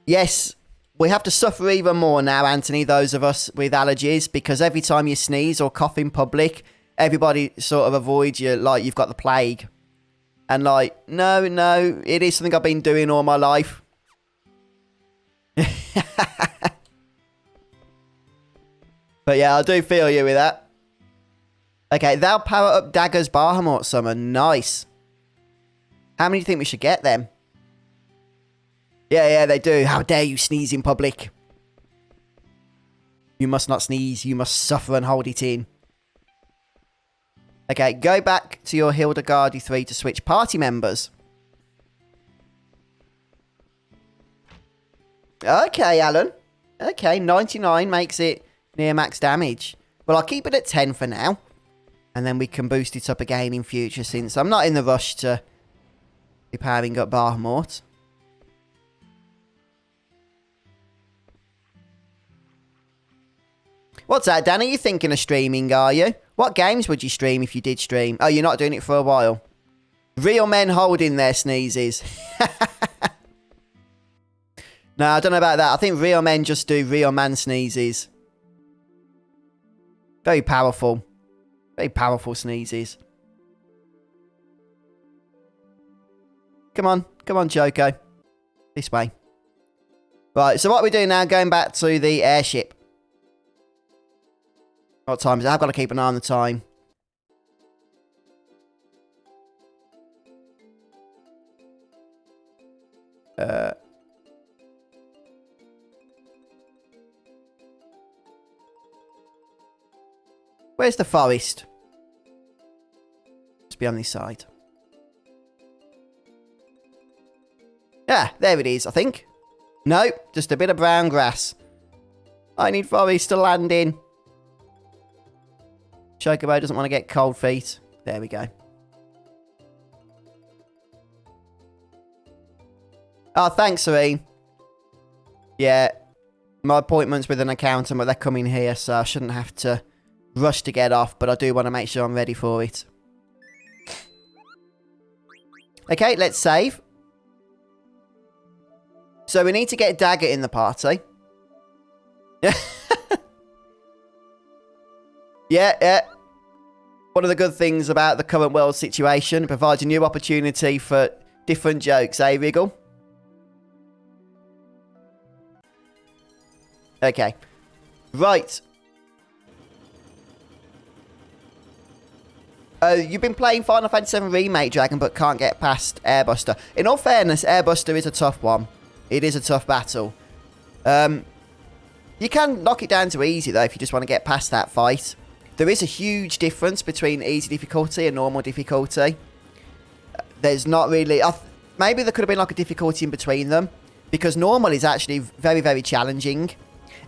S1: Yes, we have to suffer even more now, Anthony, those of us with allergies, because every time you sneeze or cough in public, everybody sort of avoids you like you've got the plague. And like, no, it is something I've been doing all my life. But yeah, I do feel you with that. Okay, they'll power up Dagger's Bahamut Summon. Nice. How many do you think we should get them? Yeah, they do. How dare you sneeze in public? You must not sneeze. You must suffer and hold it in. Okay, go back to your Hildegarde 3 to switch party members. Okay, Alan. Okay, 99 makes it near max damage. Well, I'll keep it at 10 for now. And then we can boost it up again in future, since I'm not in the rush to be powering up Bahamut. What's that, Dan? Are you thinking of streaming, are you? What games would you stream if you did stream? Oh, you're not doing it for a while. Real men holding their sneezes. No, I don't know about that. I think real men just do real man sneezes. Very powerful. Very powerful sneezes. Come on, Joko. This way. Right, so what we're doing now, going back to the airship. What time is it? I've got to keep an eye on the time. Where's the forest? Must be on this side. Ah, there it is, I think. Nope, just a bit of brown grass. I need Forest to land in. Chocobo doesn't want to get cold feet. There we go. Oh, thanks, Serene. Yeah, my appointment's with an accountant, but they're coming here, so I shouldn't have to rush to get off, but I do want to make sure I'm ready for it. Okay, let's save. So we need to get Dagger in the party. Yeah. One of the good things about the current world situation, it provides a new opportunity for different jokes, eh, Wriggle? Okay. Right. You've been playing Final Fantasy VII Remake, Dragon, but can't get past Airbuster. In all fairness, Airbuster is a tough one. It is a tough battle. You can knock it down to easy, though, if you just want to get past that fight. There is a huge difference between easy difficulty and normal difficulty. There's not really... maybe there could have been like a difficulty in between them, because normal is actually very, very challenging.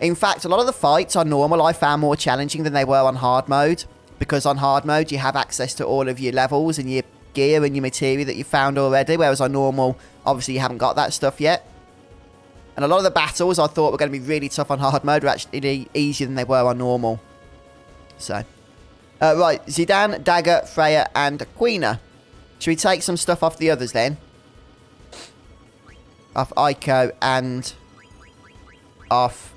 S1: In fact, a lot of the fights on normal I found more challenging than they were on hard mode, because on hard mode you have access to all of your levels and your gear and your materia that you found already, whereas on normal, obviously you haven't got that stuff yet. And a lot of the battles I thought were going to be really tough on hard mode were actually easier than they were on normal. So, right, Zidane, Dagger, Freya, and Queena. Should we take some stuff off the others then? Off Ico and off,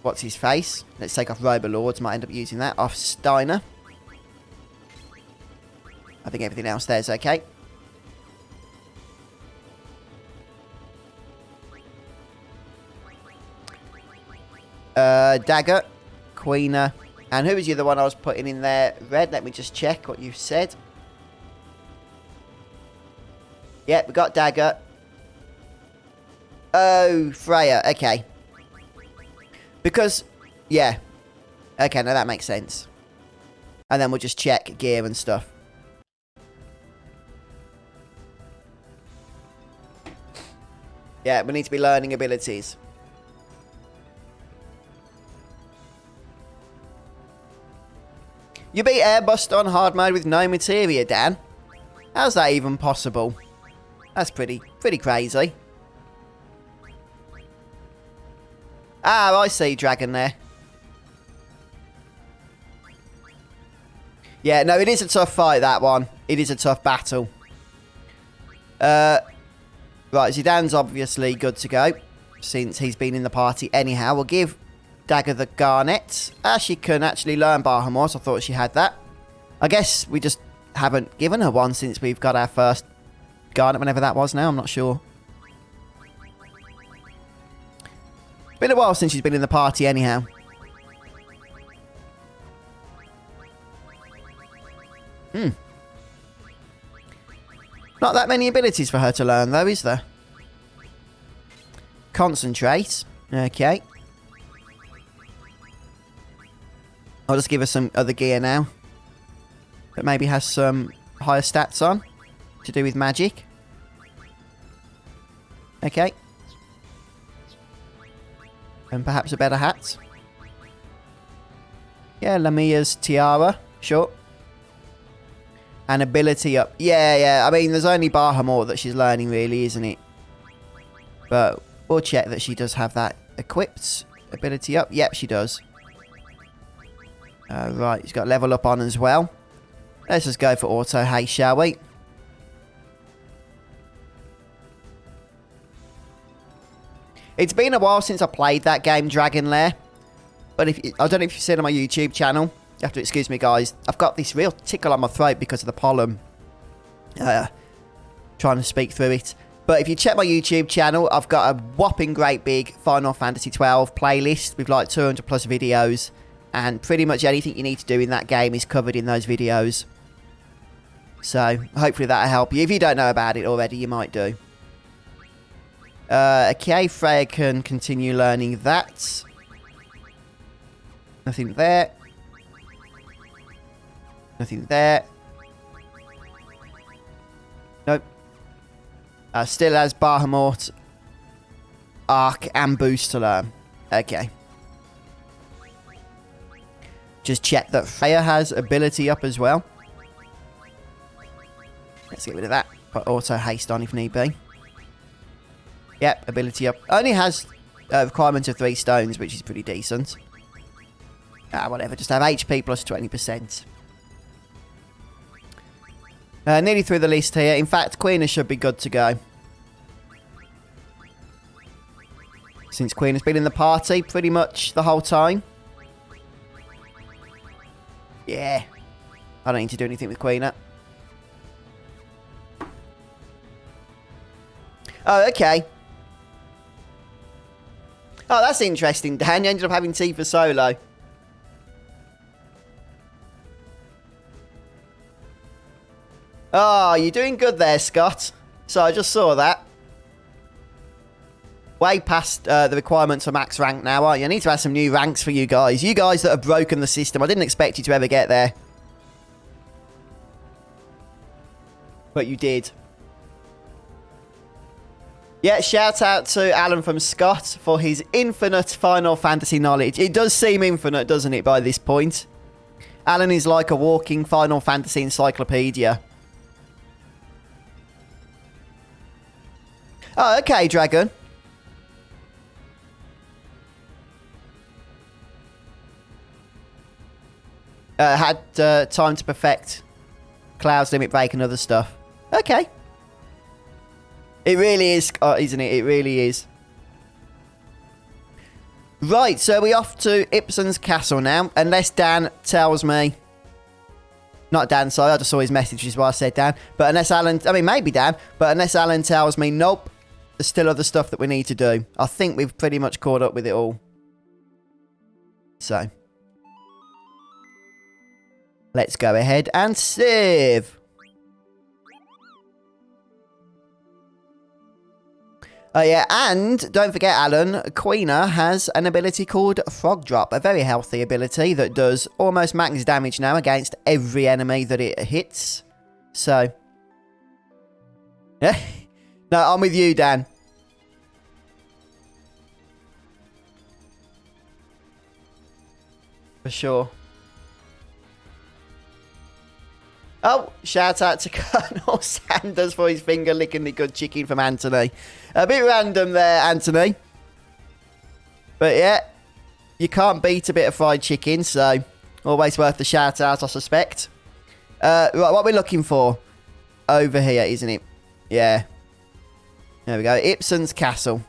S1: what's his face? Let's take off Robolords, might end up using that. Off Steiner. I think everything else there's okay. Dagger, Queena, and who was the other one I was putting in there? Red, let me just check what you said. Yep, we got Dagger. Oh, Freya, okay. Because, yeah. Okay, now that makes sense. And then we'll just check gear and stuff. Yeah, we need to be learning abilities. You beat Airbuster on hard mode with no materia, Dan? How's that even possible? That's pretty crazy. Ah, I see Dragon there. Yeah, no, it is a tough fight, that one. It is a tough battle. Right, Zidane's obviously good to go, since he's been in the party anyhow. We'll give Dagger the Garnet. She can actually learn Bahamut. I thought she had that. I guess we just haven't given her one since we've got our first Garnet, whenever that was now. I'm not sure. It's been a while since she's been in the party anyhow. Not that many abilities for her to learn, though, is there? Concentrate. Okay. I'll just give her some other gear now. That maybe has some higher stats on. To do with magic. Okay. And perhaps a better hat. Yeah, Lamia's tiara. Sure. And ability up. Yeah. I mean, there's only Bahamut that she's learning, really, isn't it? But we'll check that she does have that equipped. Ability up. Yep, she does. Right, she's got level up on as well. Let's just go for auto haste, shall we? It's been a while since I played that game, Dragon Lair. But I don't know if you've seen it on my YouTube channel. You have to excuse me, guys. I've got this real tickle on my throat because of the pollen. Trying to speak through it. But if you check my YouTube channel, I've got a whopping great big Final Fantasy XII playlist with like 200 plus videos. And pretty much anything you need to do in that game is covered in those videos. So, hopefully that'll help you. If you don't know about it already, you might do. Okay, Freya can continue learning that. Nothing there. Nothing there. Nope. Still has Bahamut, Arc, and Boost to learn. Okay. Just check that Freya has ability up as well. Let's get rid of that. Put auto haste on if need be. Yep, ability up. Only has a requirement of 3 stones, which is pretty decent. Whatever, just have HP plus 20%. Nearly through the list here. In fact, Queen should be good to go. Since Queen has been in the party pretty much the whole time. Yeah. I don't need to do anything with Queen. Oh, okay. Oh, that's interesting, Dan. You ended up having Tifa solo. Oh, you're doing good there, Scott. So I just saw that. Way past the requirements for max rank now, aren't you? I need to add some new ranks for you guys. You guys that have broken the system. I didn't expect you to ever get there. But you did. Yeah, shout out to Alan from Scott for his infinite Final Fantasy knowledge. It does seem infinite, doesn't it, by this point? Alan is like a walking Final Fantasy encyclopedia. Oh, okay, Dragon. Had time to perfect Cloud's Limit Break and other stuff. Okay. It really is, isn't it? It really is. Right, so we're off to Ipsen's castle now. Unless Dan tells me... Not Dan, sorry. I just saw his message, which is why I said Dan. But unless Alan... I mean, maybe Dan. But unless Alan tells me, nope. There's still other stuff that we need to do. I think we've pretty much caught up with it all. So... let's go ahead and save. Oh yeah, and don't forget, Alan, Queena has an ability called Frog Drop, a very healthy ability that does almost max damage now against every enemy that it hits. So, yeah, no, I'm with you, Dan. For sure. Oh, shout out to Colonel Sanders for his finger licking the good chicken from Anthony. A bit random there, Anthony. But yeah, you can't beat a bit of fried chicken, so always worth the shout out, I suspect. Right, what we're looking for over here, isn't it? Yeah. There we go. Ipsen's castle.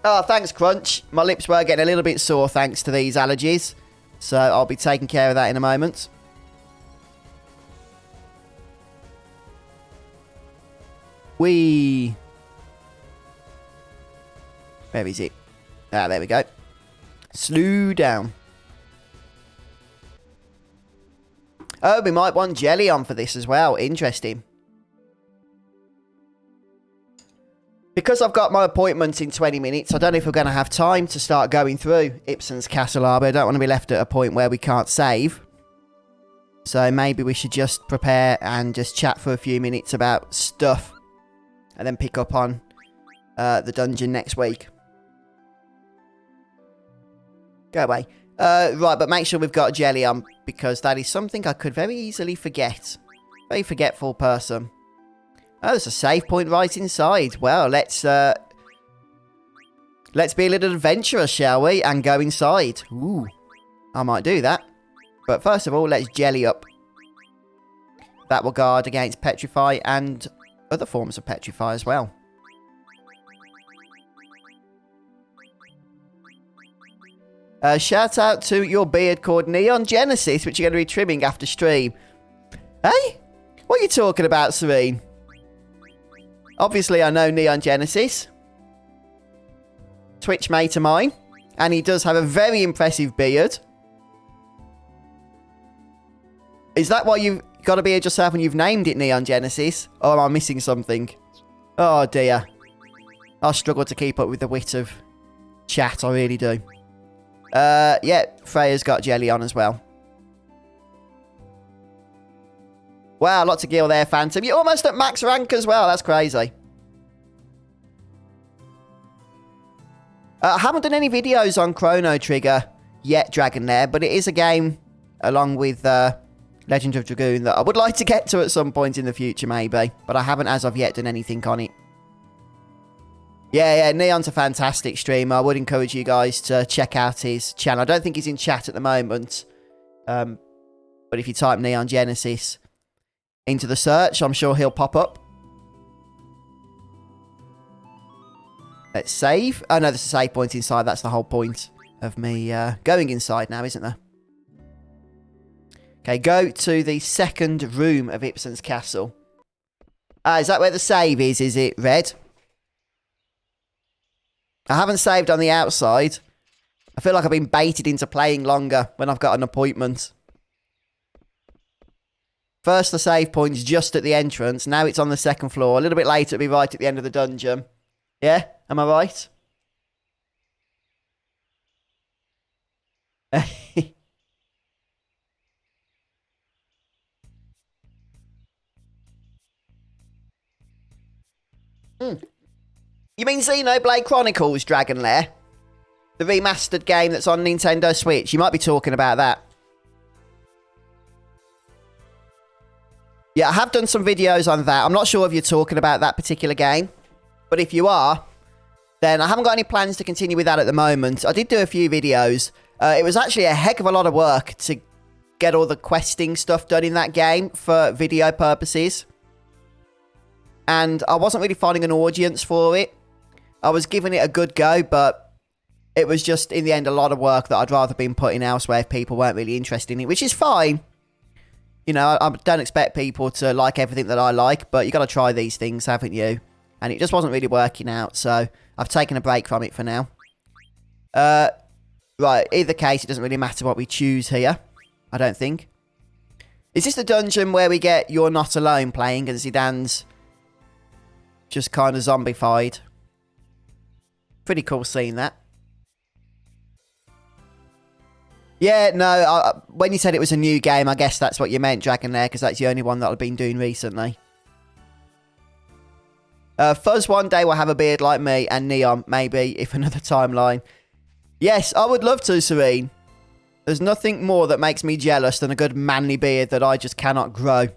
S1: Oh, thanks, Crunch. My lips were getting a little bit sore thanks to these allergies. So I'll be taking care of that in a moment. Where is it? Ah, there we go. Slow down. Oh, we might want jelly on for this as well. Interesting. Because I've got my appointment in 20 minutes, I don't know if we're going to have time to start going through Ipsen's Castle Arbor. I don't want to be left at a point where we can't save. So maybe we should just prepare and just chat for a few minutes about stuff. And then pick up on the dungeon next week. Go away. Right, but make sure we've got jelly on, because that is something I could very easily forget. Very forgetful person. Oh, there's a save point right inside. Well, let's be a little adventurer, shall we? And go inside. Ooh, I might do that. But first of all, let's jelly up. That will guard against petrify and other forms of petrify as well. Shout out to your beard called Neon Genesis, which you're going to be trimming after stream. Hey? What are you talking about, Serene? Obviously, I know Neon Genesis. Twitch mate of mine. And he does have a very impressive beard. Is that why you've got to beard yourself and you've named it Neon Genesis? Or am I missing something? Oh, dear. I struggle to keep up with the wit of chat. I really do. Yeah, Freya's got jelly on as well. Wow, lots of gear there, Phantom. You're almost at max rank as well. That's crazy. I haven't done any videos on Chrono Trigger yet, Dragonair, but it is a game, along with Legend of Dragoon, that I would like to get to at some point in the future, maybe. But I haven't, as of yet, done anything on it. Yeah, Neon's a fantastic streamer. I would encourage you guys to check out his channel. I don't think he's in chat at the moment. But if you type Neon Genesis into the search, I'm sure he'll pop up. Let's save. Oh, no, there's a save point inside. That's the whole point of me going inside now, isn't there? Okay, go to the second room of Ibsen's castle. Is that where the save is? Is it red? I haven't saved on the outside. I feel like I've been baited into playing longer when I've got an appointment. First, the save point's just at the entrance. Now it's on the second floor. A little bit later, it'll be right at the end of the dungeon. Yeah? Am I right? You mean Xenoblade Chronicles, Dragonlair? The remastered game that's on Nintendo Switch. You might be talking about that. Yeah, I have done some videos on that. I'm not sure if you're talking about that particular game. But if you are, then I haven't got any plans to continue with that at the moment. I did do a few videos. It was actually a heck of a lot of work to get all the questing stuff done in that game for video purposes. And I wasn't really finding an audience for it. I was giving it a good go, but it was just, in the end, a lot of work that I'd rather been putting elsewhere if people weren't really interested in it, which is fine. You know, I don't expect people to like everything that I like, but you got to try these things, haven't you? And it just wasn't really working out, so I've taken a break from it for now. Right, either case, it doesn't really matter what we choose here, I don't think. Is this the dungeon where we get You're Not Alone playing and Zidane's just kind of zombified? Pretty cool seeing that. Yeah, no, when you said it was a new game, I guess that's what you meant, Dragonair, because that's the only one that I've been doing recently. Fuzz one day will have a beard like me, and Neon, maybe, if another timeline. Yes, I would love to, Serene. There's nothing more that makes me jealous than a good manly beard that I just cannot grow.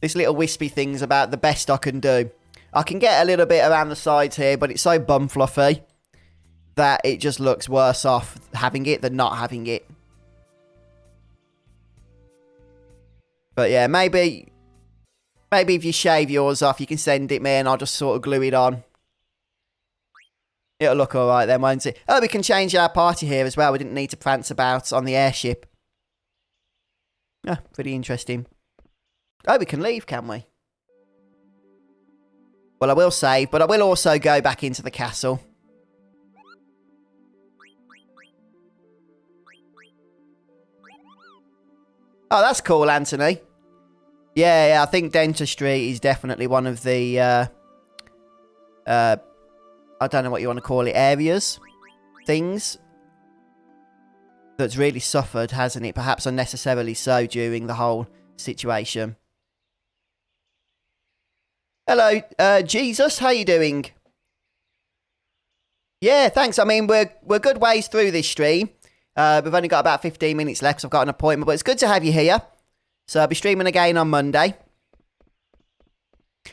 S1: This little wispy thing's about the best I can do. I can get a little bit around the sides here, but it's so bum fluffy that it just looks worse off having it than not having it. But yeah, maybe if you shave yours off, you can send it me and I'll just sort of glue it on. It'll look alright then, won't it? Oh, we can change our party here as well. We didn't need to prance about on the airship. Yeah, pretty interesting. Oh, we can leave, can we? Well, I will save, but I will also go back into the castle. Oh, that's cool, Anthony. Yeah, I think dentistry is definitely one of the, I don't know what you want to call it, areas, things, that's really suffered, hasn't it? Perhaps unnecessarily so during the whole situation. Hello, Jesus, how you doing? Yeah, thanks. I mean, we're good ways through this stream. We've only got about 15 minutes left, so I've got an appointment, but it's good to have you here. So I'll be streaming again on Monday.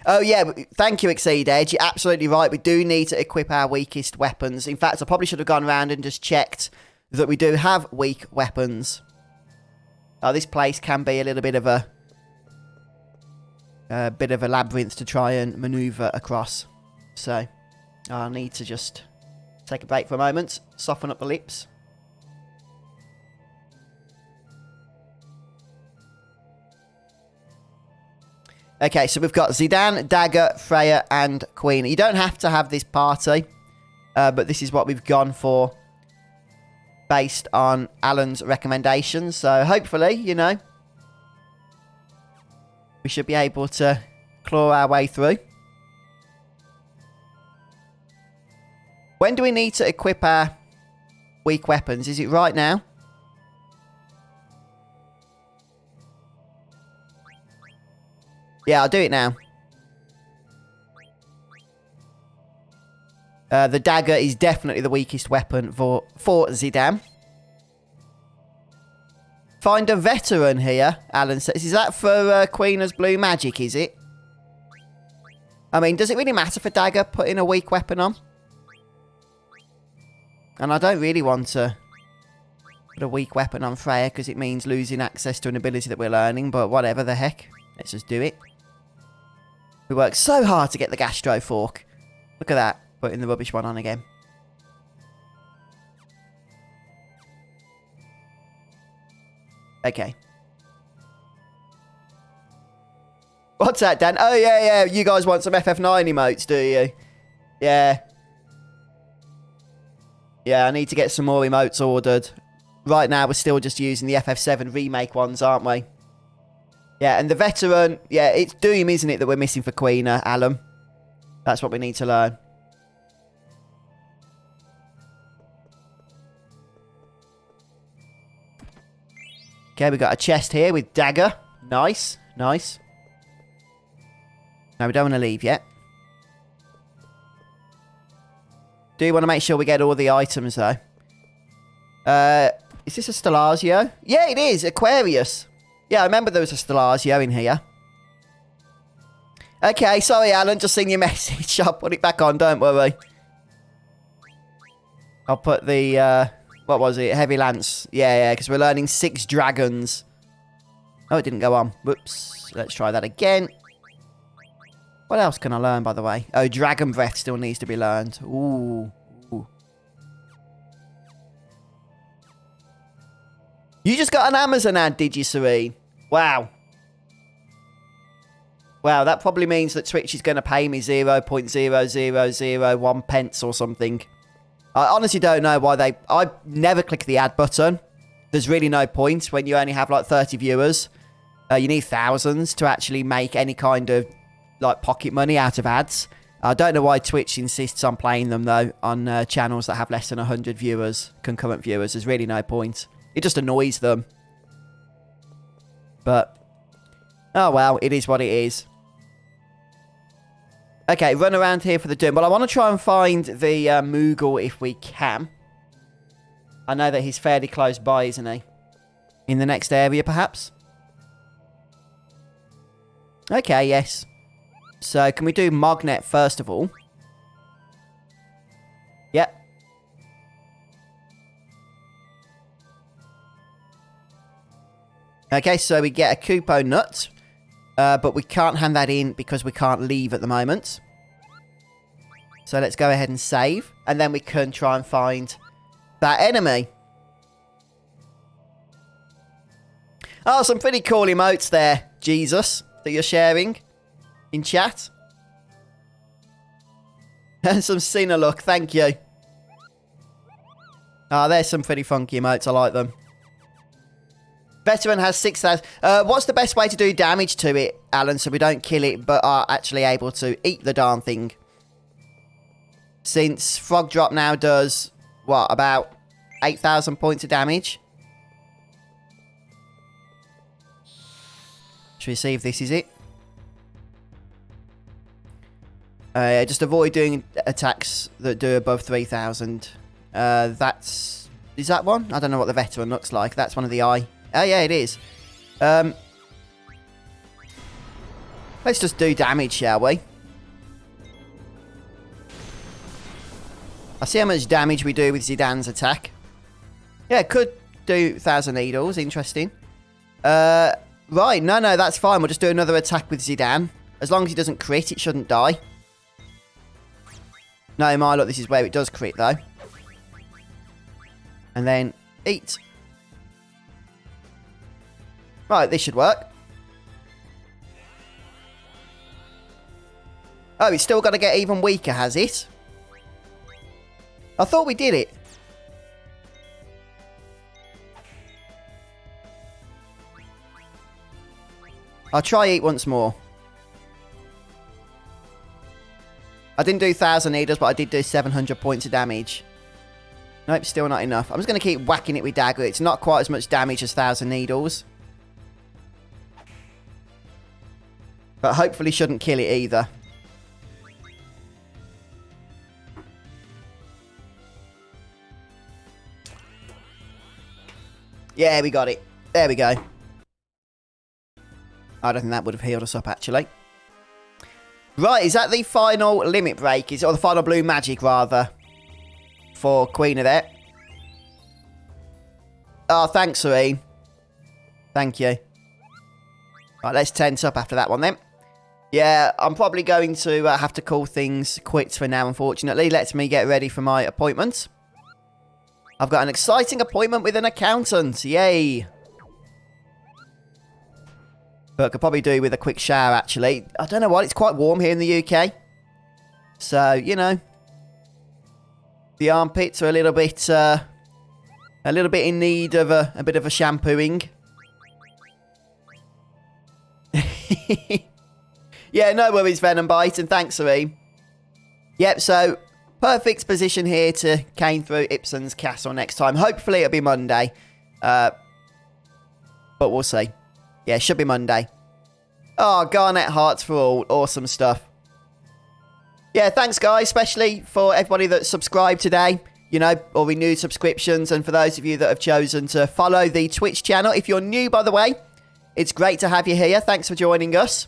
S1: Oh, yeah, thank you, Exceed Edge. You're absolutely right. We do need to equip our weakest weapons. In fact, I probably should have gone around and just checked that we do have weak weapons. Oh, this place can be a little bit of a labyrinth to try and maneuver across. So I'll need to just take a break for a moment, soften up the lips. Okay, so we've got Zidane, Dagger, Freya, and Queen. You don't have to have this party, but this is what we've gone for based on Alan's recommendations. So hopefully, you know, we should be able to claw our way through. When do we need to equip our weak weapons? Is it right now? Yeah, I'll do it now. The dagger is definitely the weakest weapon for Zidane. Find a veteran here, Alan says. Is that for Queen's Blue Magic, is it? I mean, does it really matter for dagger putting a weak weapon on? And I don't really want to put a weak weapon on Freya because it means losing access to an ability that we're learning, but whatever the heck. Let's just do it. We worked so hard to get the Gastro Fork. Look at that. Putting the rubbish one on again. Okay. What's that, Dan? Oh, yeah. You guys want some FF9 emotes, do you? Yeah. Yeah, I need to get some more emotes ordered. Right now, we're still just using the FF7 remake ones, aren't we? Yeah, and the veteran... Yeah, it's Doom, isn't it, that we're missing for Queener, Alan? That's what we need to learn. Okay, we got a chest here with dagger. Nice, nice. No, we don't want to leave yet. Do want to make sure we get all the items, though. Is this a Stellarzio? Yeah, it is. Aquarius. Yeah, I remember there was a Stellarzio in here. Okay, sorry, Alan. Just seen your message. I'll put it back on. Don't worry. I'll put the... what was it? Heavy Lance. Yeah, because we're learning 6 dragons. Oh, it didn't go on. Whoops. Let's try that again. What else can I learn, by the way? Oh, Dragon Breath still needs to be learned. Ooh. You just got an Amazon ad, did you, Serene? Wow. Wow, that probably means that Twitch is going to pay me 0.0001 pence or something. I honestly don't know why they... I never click the ad button. There's really no point when you only have like 30 viewers. You need thousands to actually make any kind of like pocket money out of ads. I don't know why Twitch insists on playing them though on channels that have less than 100 viewers, concurrent viewers. There's really no point. It just annoys them. But, oh well, it is what it is. Okay, run around here for the Doom. Well, I want to try and find the Moogle if we can. I know that he's fairly close by, isn't he? In the next area, perhaps? Okay, yes. So, can we do Mognet first of all? Yep. Okay, so we get a Kupo Nut. But we can't hand that in because we can't leave at the moment. So let's go ahead and save. And then we can try and find that enemy. Oh, some pretty cool emotes there, Jesus, that you're sharing in chat. And some Sinner look, thank you. Oh, there's some pretty funky emotes, I like them. Veteran has 6,000. What's the best way to do damage to it, Alan, so we don't kill it, but are actually able to eat the darn thing? Since Frog Drop now does, what, about 8,000 points of damage? Should we see if this is it? Just avoid doing attacks that do above 3,000. Is that one? I don't know what the veteran looks like. That's one of the eye. Oh, yeah, it is. Let's just do damage, shall we? I see how much damage we do with Zidane's attack. Yeah, could do 1,000 needles. Interesting. Right, no, that's fine. We'll just do another attack with Zidane. As long as he doesn't crit, it shouldn't die. No, my look, this is where it does crit, though. And then eat. Right, this should work. Oh, it's still got to get even weaker, has it? I thought we did it. I'll try eat once more. I didn't do 1,000 needles, but I did do 700 points of damage. Nope, still not enough. I'm just going to keep whacking it with dagger. It's not quite as much damage as 1,000 needles. But hopefully shouldn't kill it either. Yeah, we got it. There we go. I don't think that would have healed us up, actually. Right, is that the final limit break? Or the final blue magic, rather, for Queen of that? Oh, thanks, Serene. Thank you. Right, let's tense up after that one, then. Yeah, I'm probably going to have to call things quits for now, unfortunately. Let me get ready for my appointment. I've got an exciting appointment with an accountant. Yay. But I could probably do with a quick shower, actually. I don't know what, it's quite warm here in the UK. So, you know. The armpits are a little bit in need of a bit of a shampooing. Yeah, no worries, Venom Bite, and thanks, Serene. Yep, so perfect position here to cane through Ipsen's castle next time. Hopefully it'll be Monday. But we'll see. Yeah, should be Monday. Oh, Garnet Hearts for all. Awesome stuff. Yeah, thanks, guys, especially for everybody that subscribed today. You know, or renewed subscriptions. And for those of you that have chosen to follow the Twitch channel. If you're new, by the way, it's great to have you here. Thanks for joining us.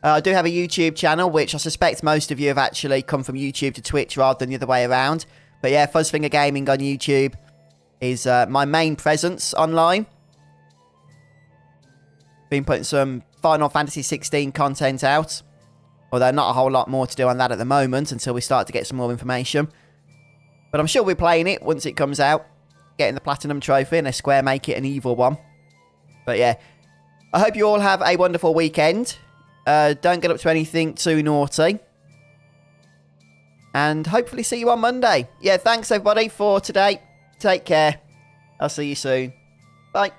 S1: I do have a YouTube channel, which I suspect most of you have actually come from YouTube to Twitch rather than the other way around. But yeah, Fuzzfinger Gaming on YouTube is my main presence online. Been putting some Final Fantasy 16 content out. Although not a whole lot more to do on that at the moment until we start to get some more information. But I'm sure we're playing it once it comes out. Getting the Platinum Trophy and a Square make it an evil one. But yeah, I hope you all have a wonderful weekend. Don't get up to anything too naughty. And hopefully see you on Monday. Yeah, thanks everybody for today. Take care. I'll see you soon. Bye.